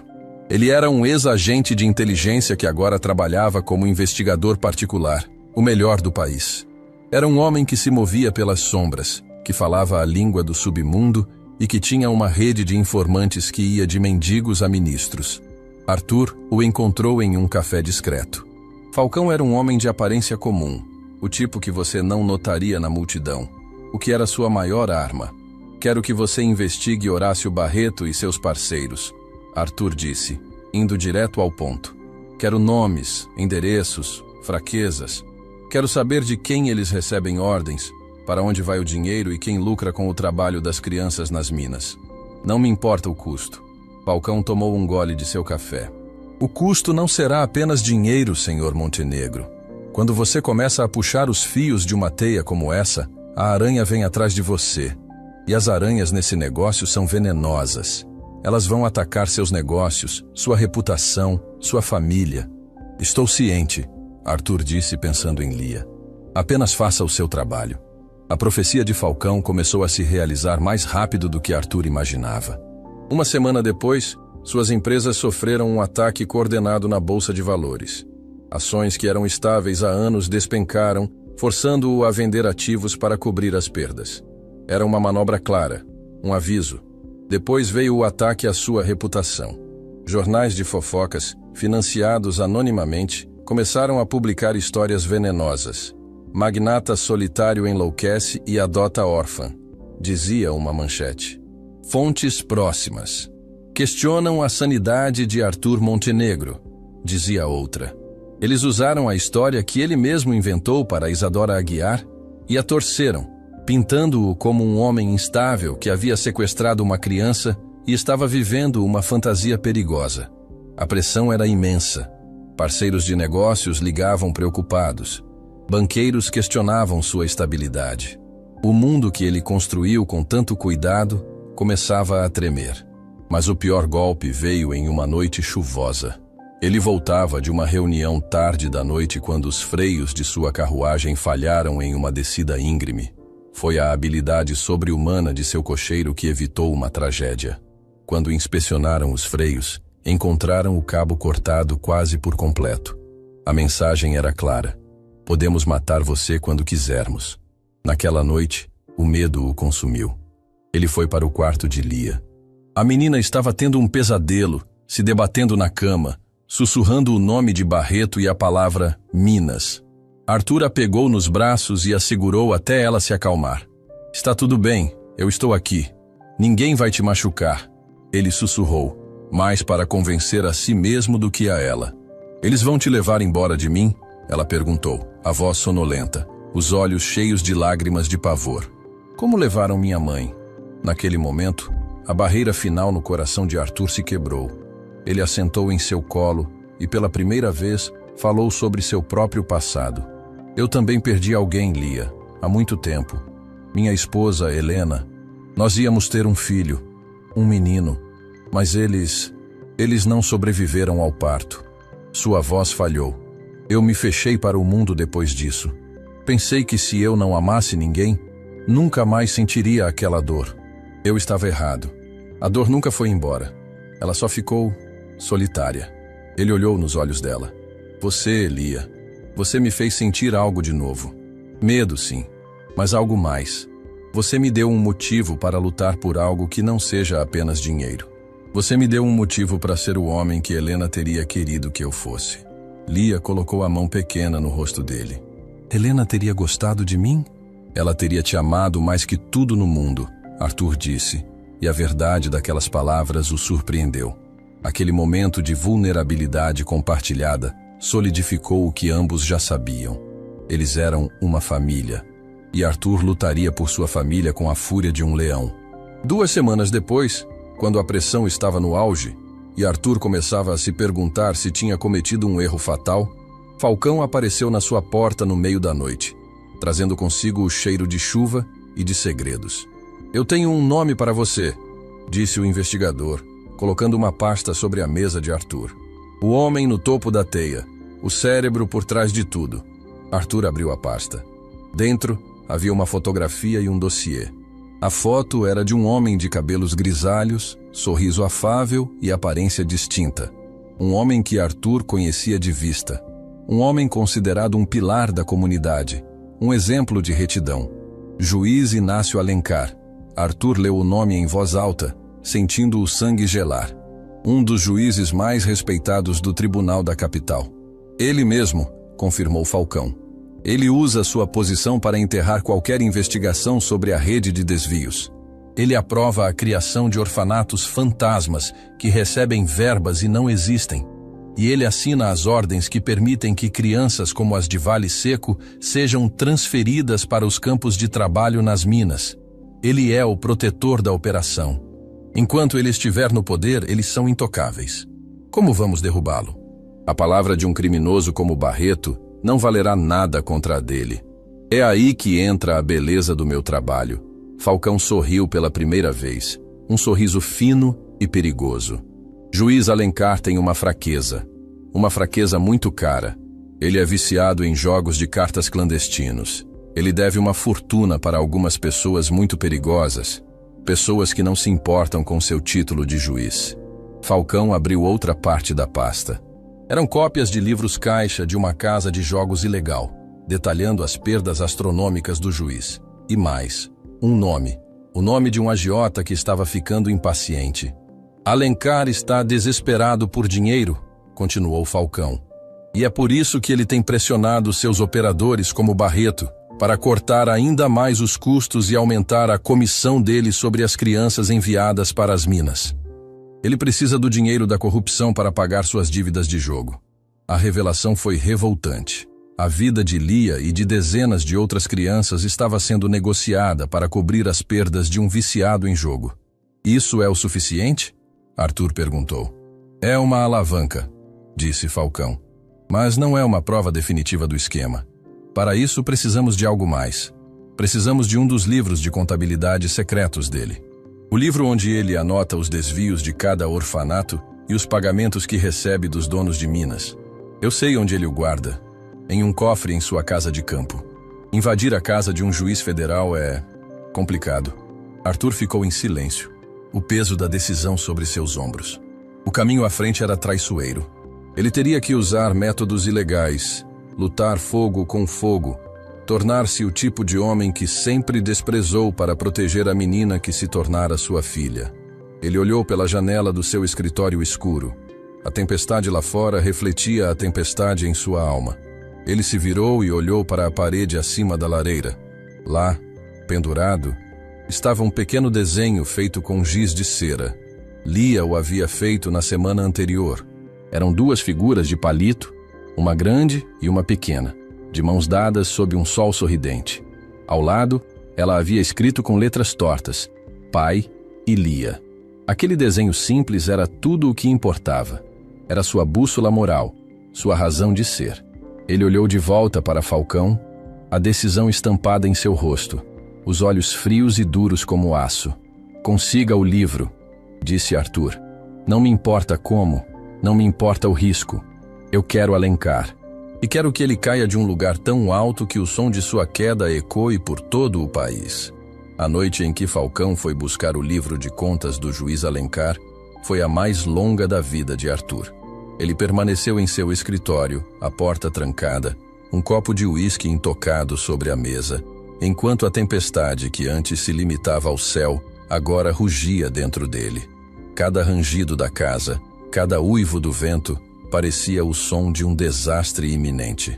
Ele era um ex-agente de inteligência que agora trabalhava como investigador particular, o melhor do país. Era um homem que se movia pelas sombras, que falava a língua do submundo e que tinha uma rede de informantes que ia de mendigos a ministros. Arthur o encontrou em um café discreto. Falcão era um homem de aparência comum, o tipo que você não notaria na multidão, o que era sua maior arma. Quero que você investigue Horácio Barreto e seus parceiros, Arthur disse, indo direto ao ponto. Quero nomes, endereços, fraquezas. Quero saber de quem eles recebem ordens, para onde vai o dinheiro e quem lucra com o trabalho das crianças nas minas. Não me importa o custo. Falcão tomou um gole de seu café. O custo não será apenas dinheiro, senhor Montenegro. Quando você começa a puxar os fios de uma teia como essa, a aranha vem atrás de você. E as aranhas nesse negócio são venenosas. Elas vão atacar seus negócios, sua reputação, sua família. Estou ciente, Arthur disse pensando em Lia. Apenas faça o seu trabalho. A profecia de Falcão começou a se realizar mais rápido do que Arthur imaginava. Uma semana depois, suas empresas sofreram um ataque coordenado na Bolsa de Valores. Ações que eram estáveis há anos despencaram, forçando-o a vender ativos para cobrir as perdas. Era uma manobra clara, um aviso. Depois veio o ataque à sua reputação. Jornais de fofocas, financiados anonimamente, começaram a publicar histórias venenosas. Magnata solitário enlouquece e adota órfã, dizia uma manchete. Fontes próximas. Questionam a sanidade de Arthur Montenegro, dizia outra. Eles usaram a história que ele mesmo inventou para Isadora Aguiar e a torceram, pintando-o como um homem instável que havia sequestrado uma criança e estava vivendo uma fantasia perigosa. A pressão era imensa. Parceiros de negócios ligavam preocupados. Banqueiros questionavam sua estabilidade. O mundo que ele construiu com tanto cuidado começava a tremer. Mas o pior golpe veio em uma noite chuvosa. Ele voltava de uma reunião tarde da noite quando os freios de sua carruagem falharam em uma descida íngreme. Foi a habilidade sobre-humana de seu cocheiro que evitou uma tragédia. Quando inspecionaram os freios, encontraram o cabo cortado quase por completo. A mensagem era clara: podemos matar você quando quisermos. Naquela noite, o medo o consumiu. Ele foi para o quarto de Lia. A menina estava tendo um pesadelo, se debatendo na cama, sussurrando o nome de Barreto e a palavra Minas. Arthur a pegou nos braços e a segurou até ela se acalmar. Está tudo bem, eu estou aqui. Ninguém vai te machucar, ele sussurrou, mais para convencer a si mesmo do que a ela. Eles vão te levar embora de mim? Ela perguntou, a voz sonolenta, os olhos cheios de lágrimas de pavor. Como levaram minha mãe? Naquele momento, a barreira final no coração de Arthur se quebrou. Ele a sentou em seu colo e, pela primeira vez, falou sobre seu próprio passado. Eu também perdi alguém, Lia, há muito tempo. Minha esposa, Helena. Nós íamos ter um filho, um menino, mas eles não sobreviveram ao parto. Sua voz falhou. Eu me fechei para o mundo depois disso. Pensei que se eu não amasse ninguém, nunca mais sentiria aquela dor. Eu estava errado. A dor nunca foi embora. Ela só ficou solitária. Ele olhou nos olhos dela. Você, Lia, você me fez sentir algo de novo. Medo, sim, mas algo mais. Você me deu um motivo para lutar por algo que não seja apenas dinheiro. Você me deu um motivo para ser o homem que Helena teria querido que eu fosse. Lia colocou a mão pequena no rosto dele. Helena teria gostado de mim? Ela teria te amado mais que tudo no mundo, Arthur disse, e a verdade daquelas palavras o surpreendeu. Aquele momento de vulnerabilidade compartilhada solidificou o que ambos já sabiam. Eles eram uma família, e Arthur lutaria por sua família com a fúria de um leão. 2 semanas depois, quando a pressão estava no auge, e Arthur começava a se perguntar se tinha cometido um erro fatal, Falcão apareceu na sua porta no meio da noite, trazendo consigo o cheiro de chuva e de segredos. Eu tenho um nome para você, disse o investigador, colocando uma pasta sobre a mesa de Arthur. O homem no topo da teia, o cérebro por trás de tudo. Arthur abriu a pasta. Dentro havia uma fotografia e um dossiê. A foto era de um homem de cabelos grisalhos, sorriso afável e aparência distinta. Um homem que Arthur conhecia de vista. Um homem considerado um pilar da comunidade. Um exemplo de retidão. Juiz Inácio Alencar. Arthur leu o nome em voz alta, sentindo o sangue gelar. Um dos juízes mais respeitados do tribunal da capital. Ele mesmo, confirmou Falcão. Ele usa sua posição para enterrar qualquer investigação sobre a rede de desvios. Ele aprova a criação de orfanatos fantasmas que recebem verbas e não existem. E ele assina as ordens que permitem que crianças como as de Vale Seco sejam transferidas para os campos de trabalho nas minas. Ele é o protetor da operação. Enquanto ele estiver no poder, eles são intocáveis. Como vamos derrubá-lo? A palavra de um criminoso como Barreto não valerá nada contra a dele. É aí que entra a beleza do meu trabalho. Falcão sorriu pela primeira vez. Um sorriso fino e perigoso. Juiz Alencar tem uma fraqueza muito cara. Ele é viciado em jogos de cartas clandestinos. Ele deve uma fortuna para algumas pessoas muito perigosas, pessoas que não se importam com seu título de juiz. Falcão abriu outra parte da pasta. Eram cópias de livros-caixa de uma casa de jogos ilegal, detalhando as perdas astronômicas do juiz. E mais, um nome. O nome de um agiota que estava ficando impaciente. Alencar está desesperado por dinheiro, continuou Falcão. E é por isso que ele tem pressionado seus operadores como Barreto, para cortar ainda mais os custos e aumentar a comissão dele sobre as crianças enviadas para as minas. Ele precisa do dinheiro da corrupção para pagar suas dívidas de jogo. A revelação foi revoltante. A vida de Lia e de dezenas de outras crianças estava sendo negociada para cobrir as perdas de um viciado em jogo. Isso é o suficiente? Arthur perguntou. É uma alavanca, disse Falcão. Mas não é uma prova definitiva do esquema. Para isso precisamos de algo mais. Precisamos de um dos livros de contabilidade secretos dele. O livro onde ele anota os desvios de cada orfanato e os pagamentos que recebe dos donos de minas. Eu sei onde ele o guarda, em um cofre em sua casa de campo. Invadir a casa de um juiz federal é complicado. Arthur ficou em silêncio, o peso da decisão sobre seus ombros. O caminho à frente era traiçoeiro. Ele teria que usar métodos ilegais, lutar fogo com fogo, tornar-se o tipo de homem que sempre desprezou para proteger a menina que se tornara sua filha. Ele olhou pela janela do seu escritório escuro. A tempestade lá fora refletia a tempestade em sua alma. Ele se virou e olhou para a parede acima da lareira. Lá, pendurado, estava um pequeno desenho feito com giz de cera. Lia o havia feito na semana anterior. Eram duas figuras de palito, uma grande e uma pequena, de mãos dadas sob um sol sorridente. Ao lado, ela havia escrito com letras tortas, Pai e Lia. Aquele desenho simples era tudo o que importava. Era sua bússola moral, sua razão de ser. Ele olhou de volta para Falcão, a decisão estampada em seu rosto, os olhos frios e duros como aço. Consiga o livro, disse Arthur. Não me importa como, não me importa o risco. Eu quero Alencar. E quero que ele caia de um lugar tão alto que o som de sua queda ecoe por todo o país. A noite em que Falcão foi buscar o livro de contas do juiz Alencar foi a mais longa da vida de Arthur. Ele permaneceu em seu escritório, a porta trancada, um copo de uísque intocado sobre a mesa, enquanto a tempestade que antes se limitava ao céu, agora rugia dentro dele. Cada rangido da casa, cada uivo do vento, parecia o som de um desastre iminente.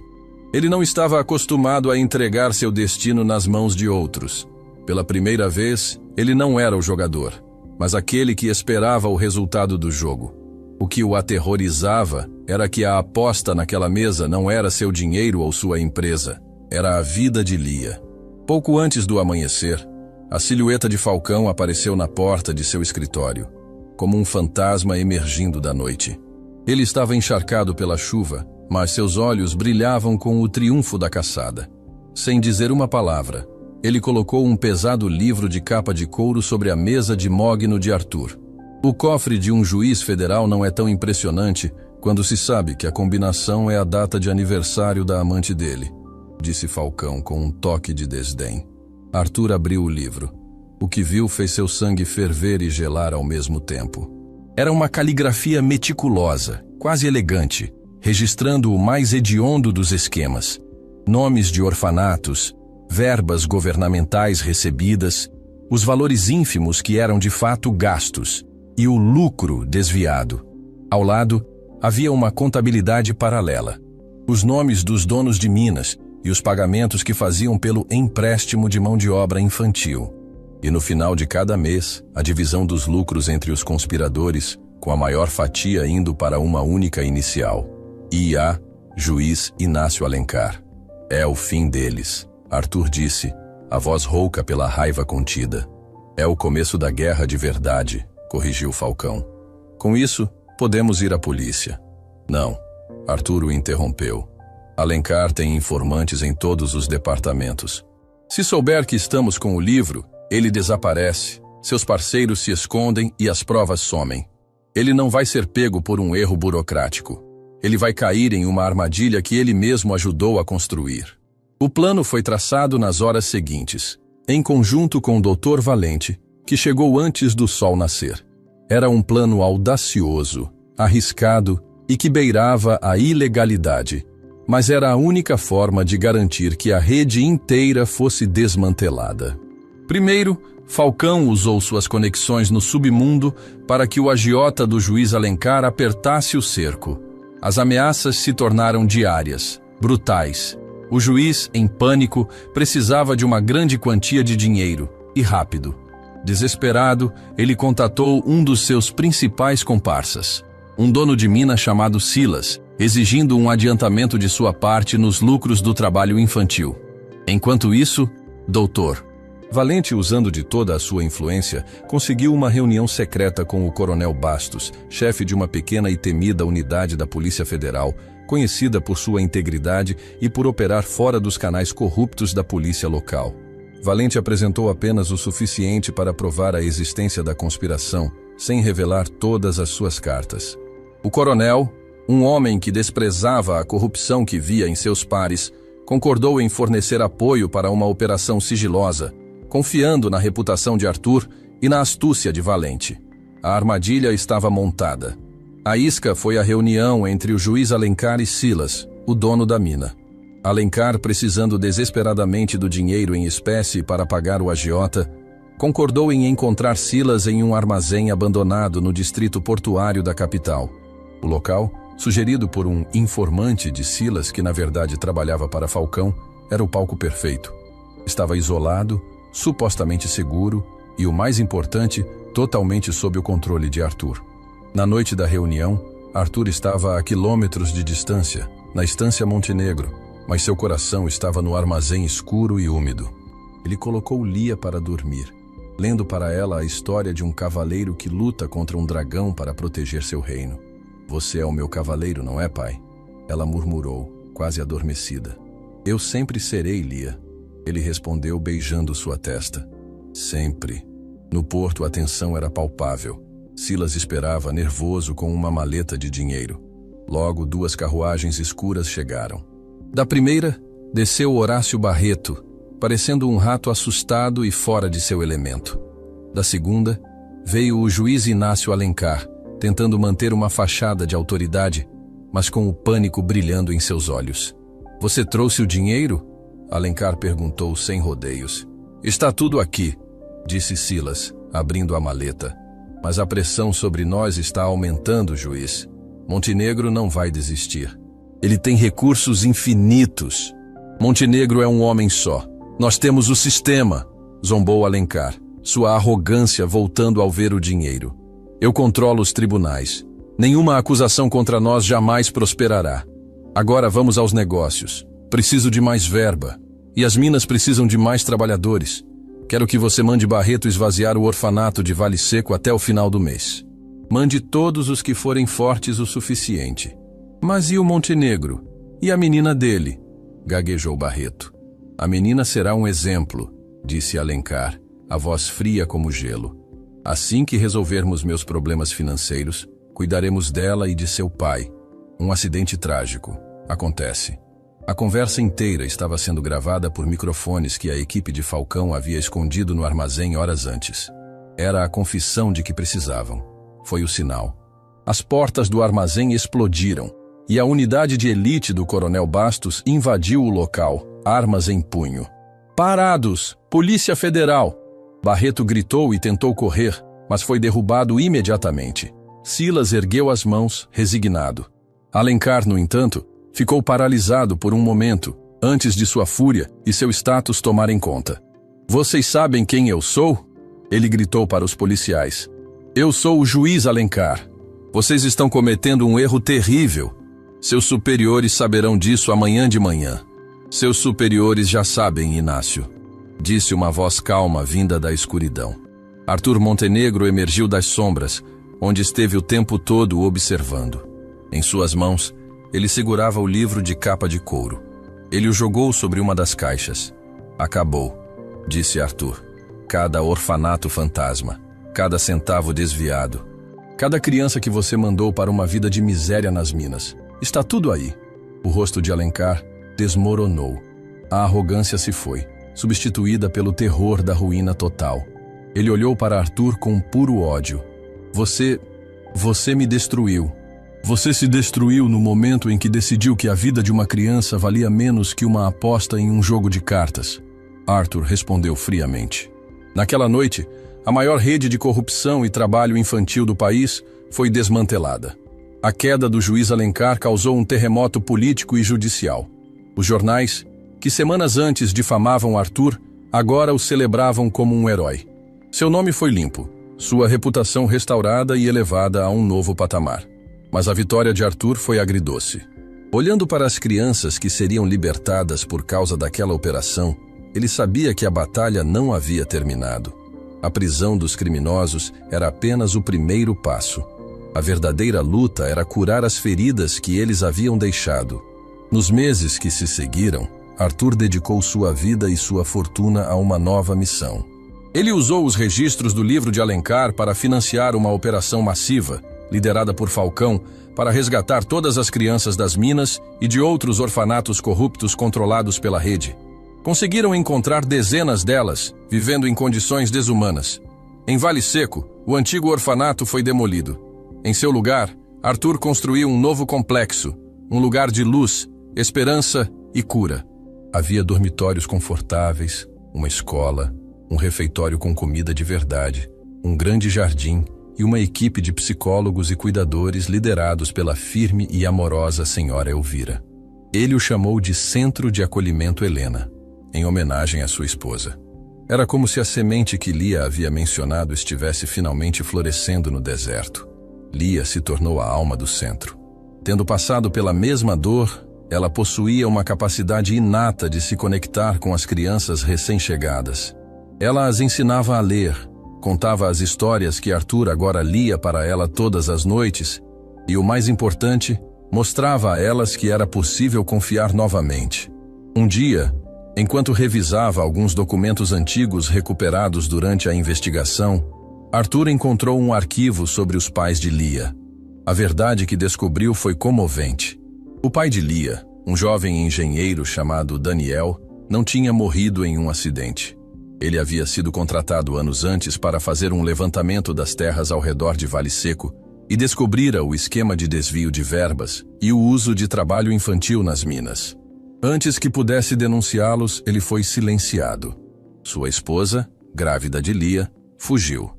Ele não estava acostumado a entregar seu destino nas mãos de outros. Pela primeira vez, ele não era o jogador, mas aquele que esperava o resultado do jogo. O que o aterrorizava era que a aposta naquela mesa não era seu dinheiro ou sua empresa, era a vida de Lia. Pouco antes do amanhecer, a silhueta de Falcão apareceu na porta de seu escritório, como um fantasma emergindo da noite. Ele estava encharcado pela chuva, mas seus olhos brilhavam com o triunfo da caçada. Sem dizer uma palavra, ele colocou um pesado livro de capa de couro sobre a mesa de mogno de Arthur. O cofre de um juiz federal não é tão impressionante quando se sabe que a combinação é a data de aniversário da amante dele, disse Falcão com um toque de desdém. Arthur abriu o livro. O que viu fez seu sangue ferver e gelar ao mesmo tempo. Era uma caligrafia meticulosa, quase elegante, registrando o mais hediondo dos esquemas. Nomes de orfanatos, verbas governamentais recebidas, os valores ínfimos que eram de fato gastos e o lucro desviado. Ao lado, havia uma contabilidade paralela, os nomes dos donos de minas e os pagamentos que faziam pelo empréstimo de mão de obra infantil. E no final de cada mês, a divisão dos lucros entre os conspiradores, com a maior fatia indo para uma única inicial. IA, juiz Inácio Alencar. É o fim deles, Arthur disse, a voz rouca pela raiva contida. É o começo da guerra de verdade, corrigiu Falcão. Com isso, podemos ir à polícia. Não, Arthur o interrompeu. Alencar tem informantes em todos os departamentos. Se souber que estamos com o livro, ele desaparece, seus parceiros se escondem e as provas somem. Ele não vai ser pego por um erro burocrático. Ele vai cair em uma armadilha que ele mesmo ajudou a construir. O plano foi traçado nas horas seguintes, em conjunto com o Dr. Valente, que chegou antes do sol nascer. Era um plano audacioso, arriscado e que beirava a ilegalidade, mas era a única forma de garantir que a rede inteira fosse desmantelada. Primeiro, Falcão usou suas conexões no submundo para que o agiota do juiz Alencar apertasse o cerco. As ameaças se tornaram diárias, brutais. O juiz, em pânico, precisava de uma grande quantia de dinheiro, e rápido. Desesperado, ele contatou um dos seus principais comparsas, um dono de mina chamado Silas, exigindo um adiantamento de sua parte nos lucros do trabalho infantil. Enquanto isso, Dr. Valente, usando de toda a sua influência, conseguiu uma reunião secreta com o coronel Bastos, chefe de uma pequena e temida unidade da Polícia Federal, conhecida por sua integridade e por operar fora dos canais corruptos da polícia local. Valente apresentou apenas o suficiente para provar a existência da conspiração, sem revelar todas as suas cartas. O coronel, um homem que desprezava a corrupção que via em seus pares, concordou em fornecer apoio para uma operação sigilosa, confiando na reputação de Arthur e na astúcia de Valente. A armadilha estava montada. A isca foi a reunião entre o juiz Alencar e Silas, o dono da mina. Alencar, precisando desesperadamente do dinheiro em espécie para pagar o agiota, concordou em encontrar Silas em um armazém abandonado no distrito portuário da capital. O local, sugerido por um informante de Silas que na verdade trabalhava para Falcão, era o palco perfeito. Estava isolado, supostamente seguro e, o mais importante, totalmente sob o controle de Arthur. Na noite da reunião, Arthur estava a quilômetros de distância, na estância Montenegro, mas seu coração estava no armazém escuro e úmido. Ele colocou Lia para dormir, lendo para ela a história de um cavaleiro que luta contra um dragão para proteger seu reino. "Você é o meu cavaleiro, não é, pai?" Ela murmurou, quase adormecida. "Eu sempre serei, Lia." Ele respondeu beijando sua testa. "Sempre." No porto a tensão era palpável. Silas esperava, nervoso, com uma maleta de dinheiro. Logo, 2 carruagens escuras chegaram. Da primeira, desceu Horácio Barreto, parecendo um rato assustado e fora de seu elemento. Da segunda, veio o juiz Inácio Alencar, tentando manter uma fachada de autoridade, mas com o pânico brilhando em seus olhos. "Você trouxe o dinheiro?" Alencar perguntou sem rodeios. "Está tudo aqui", disse Silas, abrindo a maleta. "Mas a pressão sobre nós está aumentando, juiz. Montenegro não vai desistir. Ele tem recursos infinitos. Montenegro é um homem só. Nós temos o sistema", zombou Alencar, sua arrogância voltando ao ver o dinheiro. "Eu controlo os tribunais. Nenhuma acusação contra nós jamais prosperará. Agora vamos aos negócios. Preciso de mais verba. E as minas precisam de mais trabalhadores. Quero que você mande Barreto esvaziar o orfanato de Vale Seco até o final do mês. Mande todos os que forem fortes o suficiente." "Mas e o Montenegro? E a menina dele?" gaguejou Barreto. "A menina será um exemplo", disse Alencar, a voz fria como gelo. "Assim que resolvermos meus problemas financeiros, cuidaremos dela e de seu pai. Um acidente trágico. Acontece." A conversa inteira estava sendo gravada por microfones que a equipe de Falcão havia escondido no armazém horas antes. Era a confissão de que precisavam. Foi o sinal. As portas do armazém explodiram e a unidade de elite do Coronel Bastos invadiu o local, armas em punho. "Parados! Polícia Federal!" Barreto gritou e tentou correr, mas foi derrubado imediatamente. Silas ergueu as mãos, resignado. Alencar, no entanto, ficou paralisado por um momento, antes de sua fúria e seu status tomarem conta. "Vocês sabem quem eu sou?" Ele gritou para os policiais. "Eu sou o juiz Alencar. Vocês estão cometendo um erro terrível. Seus superiores saberão disso amanhã de manhã." "Seus superiores já sabem, Inácio", disse uma voz calma vinda da escuridão. Arthur Montenegro emergiu das sombras, onde esteve o tempo todo observando. Em suas mãos, ele segurava o livro de capa de couro. Ele o jogou sobre uma das caixas. "Acabou", disse Arthur. "Cada orfanato fantasma, cada centavo desviado, cada criança que você mandou para uma vida de miséria nas minas. Está tudo aí." O rosto de Alencar desmoronou. A arrogância se foi, substituída pelo terror da ruína total. Ele olhou para Arthur com puro ódio. Você me destruiu. Você se destruiu no momento em que decidiu que a vida de uma criança valia menos que uma aposta em um jogo de cartas." Arthur respondeu friamente. Naquela noite, a maior rede de corrupção e trabalho infantil do país foi desmantelada. A queda do juiz Alencar causou um terremoto político e judicial. Os jornais, que semanas antes difamavam Arthur, agora o celebravam como um herói. Seu nome foi limpo, sua reputação restaurada e elevada a um novo patamar. Mas a vitória de Arthur foi agridoce. Olhando para as crianças que seriam libertadas por causa daquela operação, ele sabia que a batalha não havia terminado. A prisão dos criminosos era apenas o primeiro passo. A verdadeira luta era curar as feridas que eles haviam deixado. Nos meses que se seguiram, Arthur dedicou sua vida e sua fortuna a uma nova missão. Ele usou os registros do livro de Alencar para financiar uma operação massiva, liderada por Falcão, para resgatar todas as crianças das minas e de outros orfanatos corruptos controlados pela rede. Conseguiram encontrar dezenas delas, vivendo em condições desumanas. Em Vale Seco, o antigo orfanato foi demolido. Em seu lugar, Arthur construiu um novo complexo, um lugar de luz, esperança e cura. Havia dormitórios confortáveis, uma escola, um refeitório com comida de verdade, um grande jardim e uma equipe de psicólogos e cuidadores liderados pela firme e amorosa senhora Elvira. Ele o chamou de Centro de Acolhimento Helena, em homenagem à sua esposa. Era como se a semente que Lia havia mencionado estivesse finalmente florescendo no deserto. Lia se tornou a alma do centro. Tendo passado pela mesma dor, ela possuía uma capacidade inata de se conectar com as crianças recém-chegadas. Ela as ensinava a ler, contava as histórias que Arthur agora lia para ela todas as noites e, o mais importante, mostrava a elas que era possível confiar novamente. Um dia, enquanto revisava alguns documentos antigos recuperados durante a investigação, Arthur encontrou um arquivo sobre os pais de Lia. A verdade que descobriu foi comovente. O pai de Lia, um jovem engenheiro chamado Daniel, não tinha morrido em um acidente. Ele havia sido contratado anos antes para fazer um levantamento das terras ao redor de Vale Seco e descobrira o esquema de desvio de verbas e o uso de trabalho infantil nas minas. Antes que pudesse denunciá-los, ele foi silenciado. Sua esposa, grávida de Lia, fugiu,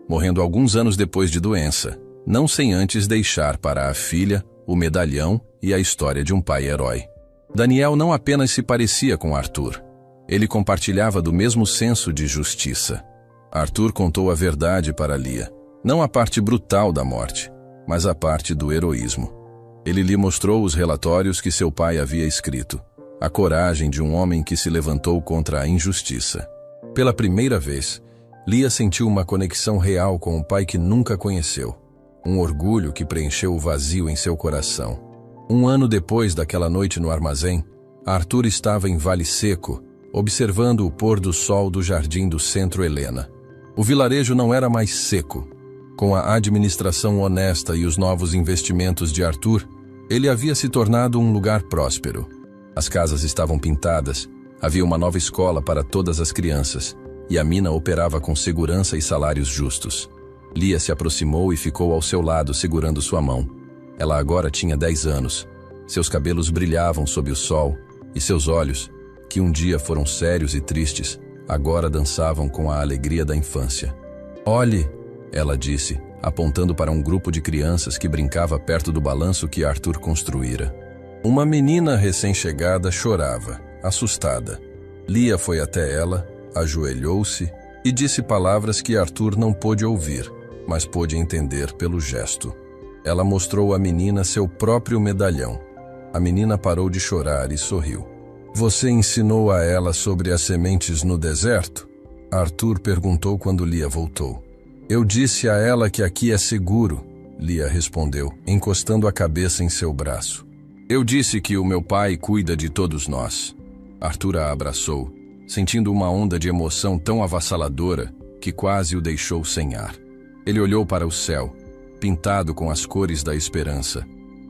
morrendo alguns anos depois de doença, não sem antes deixar para a filha o medalhão e a história de um pai herói. Daniel não apenas se parecia com Arthur, ele compartilhava do mesmo senso de justiça. Arthur contou a verdade para Lia, não a parte brutal da morte, mas a parte do heroísmo. Ele lhe mostrou os relatórios que seu pai havia escrito, a coragem de um homem que se levantou contra a injustiça. Pela primeira vez, Lia sentiu uma conexão real com o pai que nunca conheceu, um orgulho que preencheu o vazio em seu coração. Um ano depois daquela noite no armazém, Arthur estava em Vale Seco, observando o pôr do sol do jardim do Centro Helena. O vilarejo não era mais seco. Com a administração honesta e os novos investimentos de Arthur, ele havia se tornado um lugar próspero. As casas estavam pintadas, havia uma nova escola para todas as crianças, e a mina operava com segurança e salários justos. Lia se aproximou e ficou ao seu lado segurando sua mão. Ela agora tinha 10 anos. Seus cabelos brilhavam sob o sol, e seus olhos, que um dia foram sérios e tristes, agora dançavam com a alegria da infância. "Olhe", ela disse, apontando para um grupo de crianças que brincava perto do balanço que Arthur construíra. Uma menina recém-chegada chorava, assustada. Lia foi até ela, ajoelhou-se e disse palavras que Arthur não pôde ouvir, mas pôde entender pelo gesto. Ela mostrou à menina seu próprio medalhão. A menina parou de chorar e sorriu. "Você ensinou a ela sobre as sementes no deserto?" Arthur perguntou quando Lia voltou. "Eu disse a ela que aqui é seguro", Lia respondeu, encostando a cabeça em seu braço. "Eu disse que o meu pai cuida de todos nós." Arthur a abraçou, sentindo uma onda de emoção tão avassaladora que quase o deixou sem ar. Ele olhou para o céu, pintado com as cores da esperança.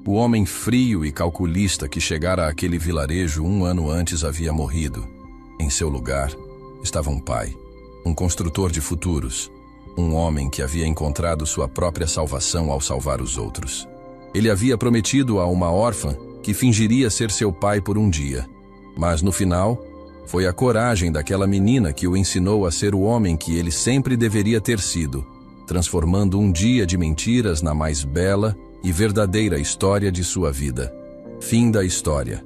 O homem frio e calculista que chegara àquele vilarejo um ano antes havia morrido. Em seu lugar estava um pai, um construtor de futuros, um homem que havia encontrado sua própria salvação ao salvar os outros. Ele havia prometido a uma órfã que fingiria ser seu pai por um dia, mas no final, foi a coragem daquela menina que o ensinou a ser o homem que ele sempre deveria ter sido, transformando um dia de mentiras na mais bela e verdadeira história de sua vida. Fim da história.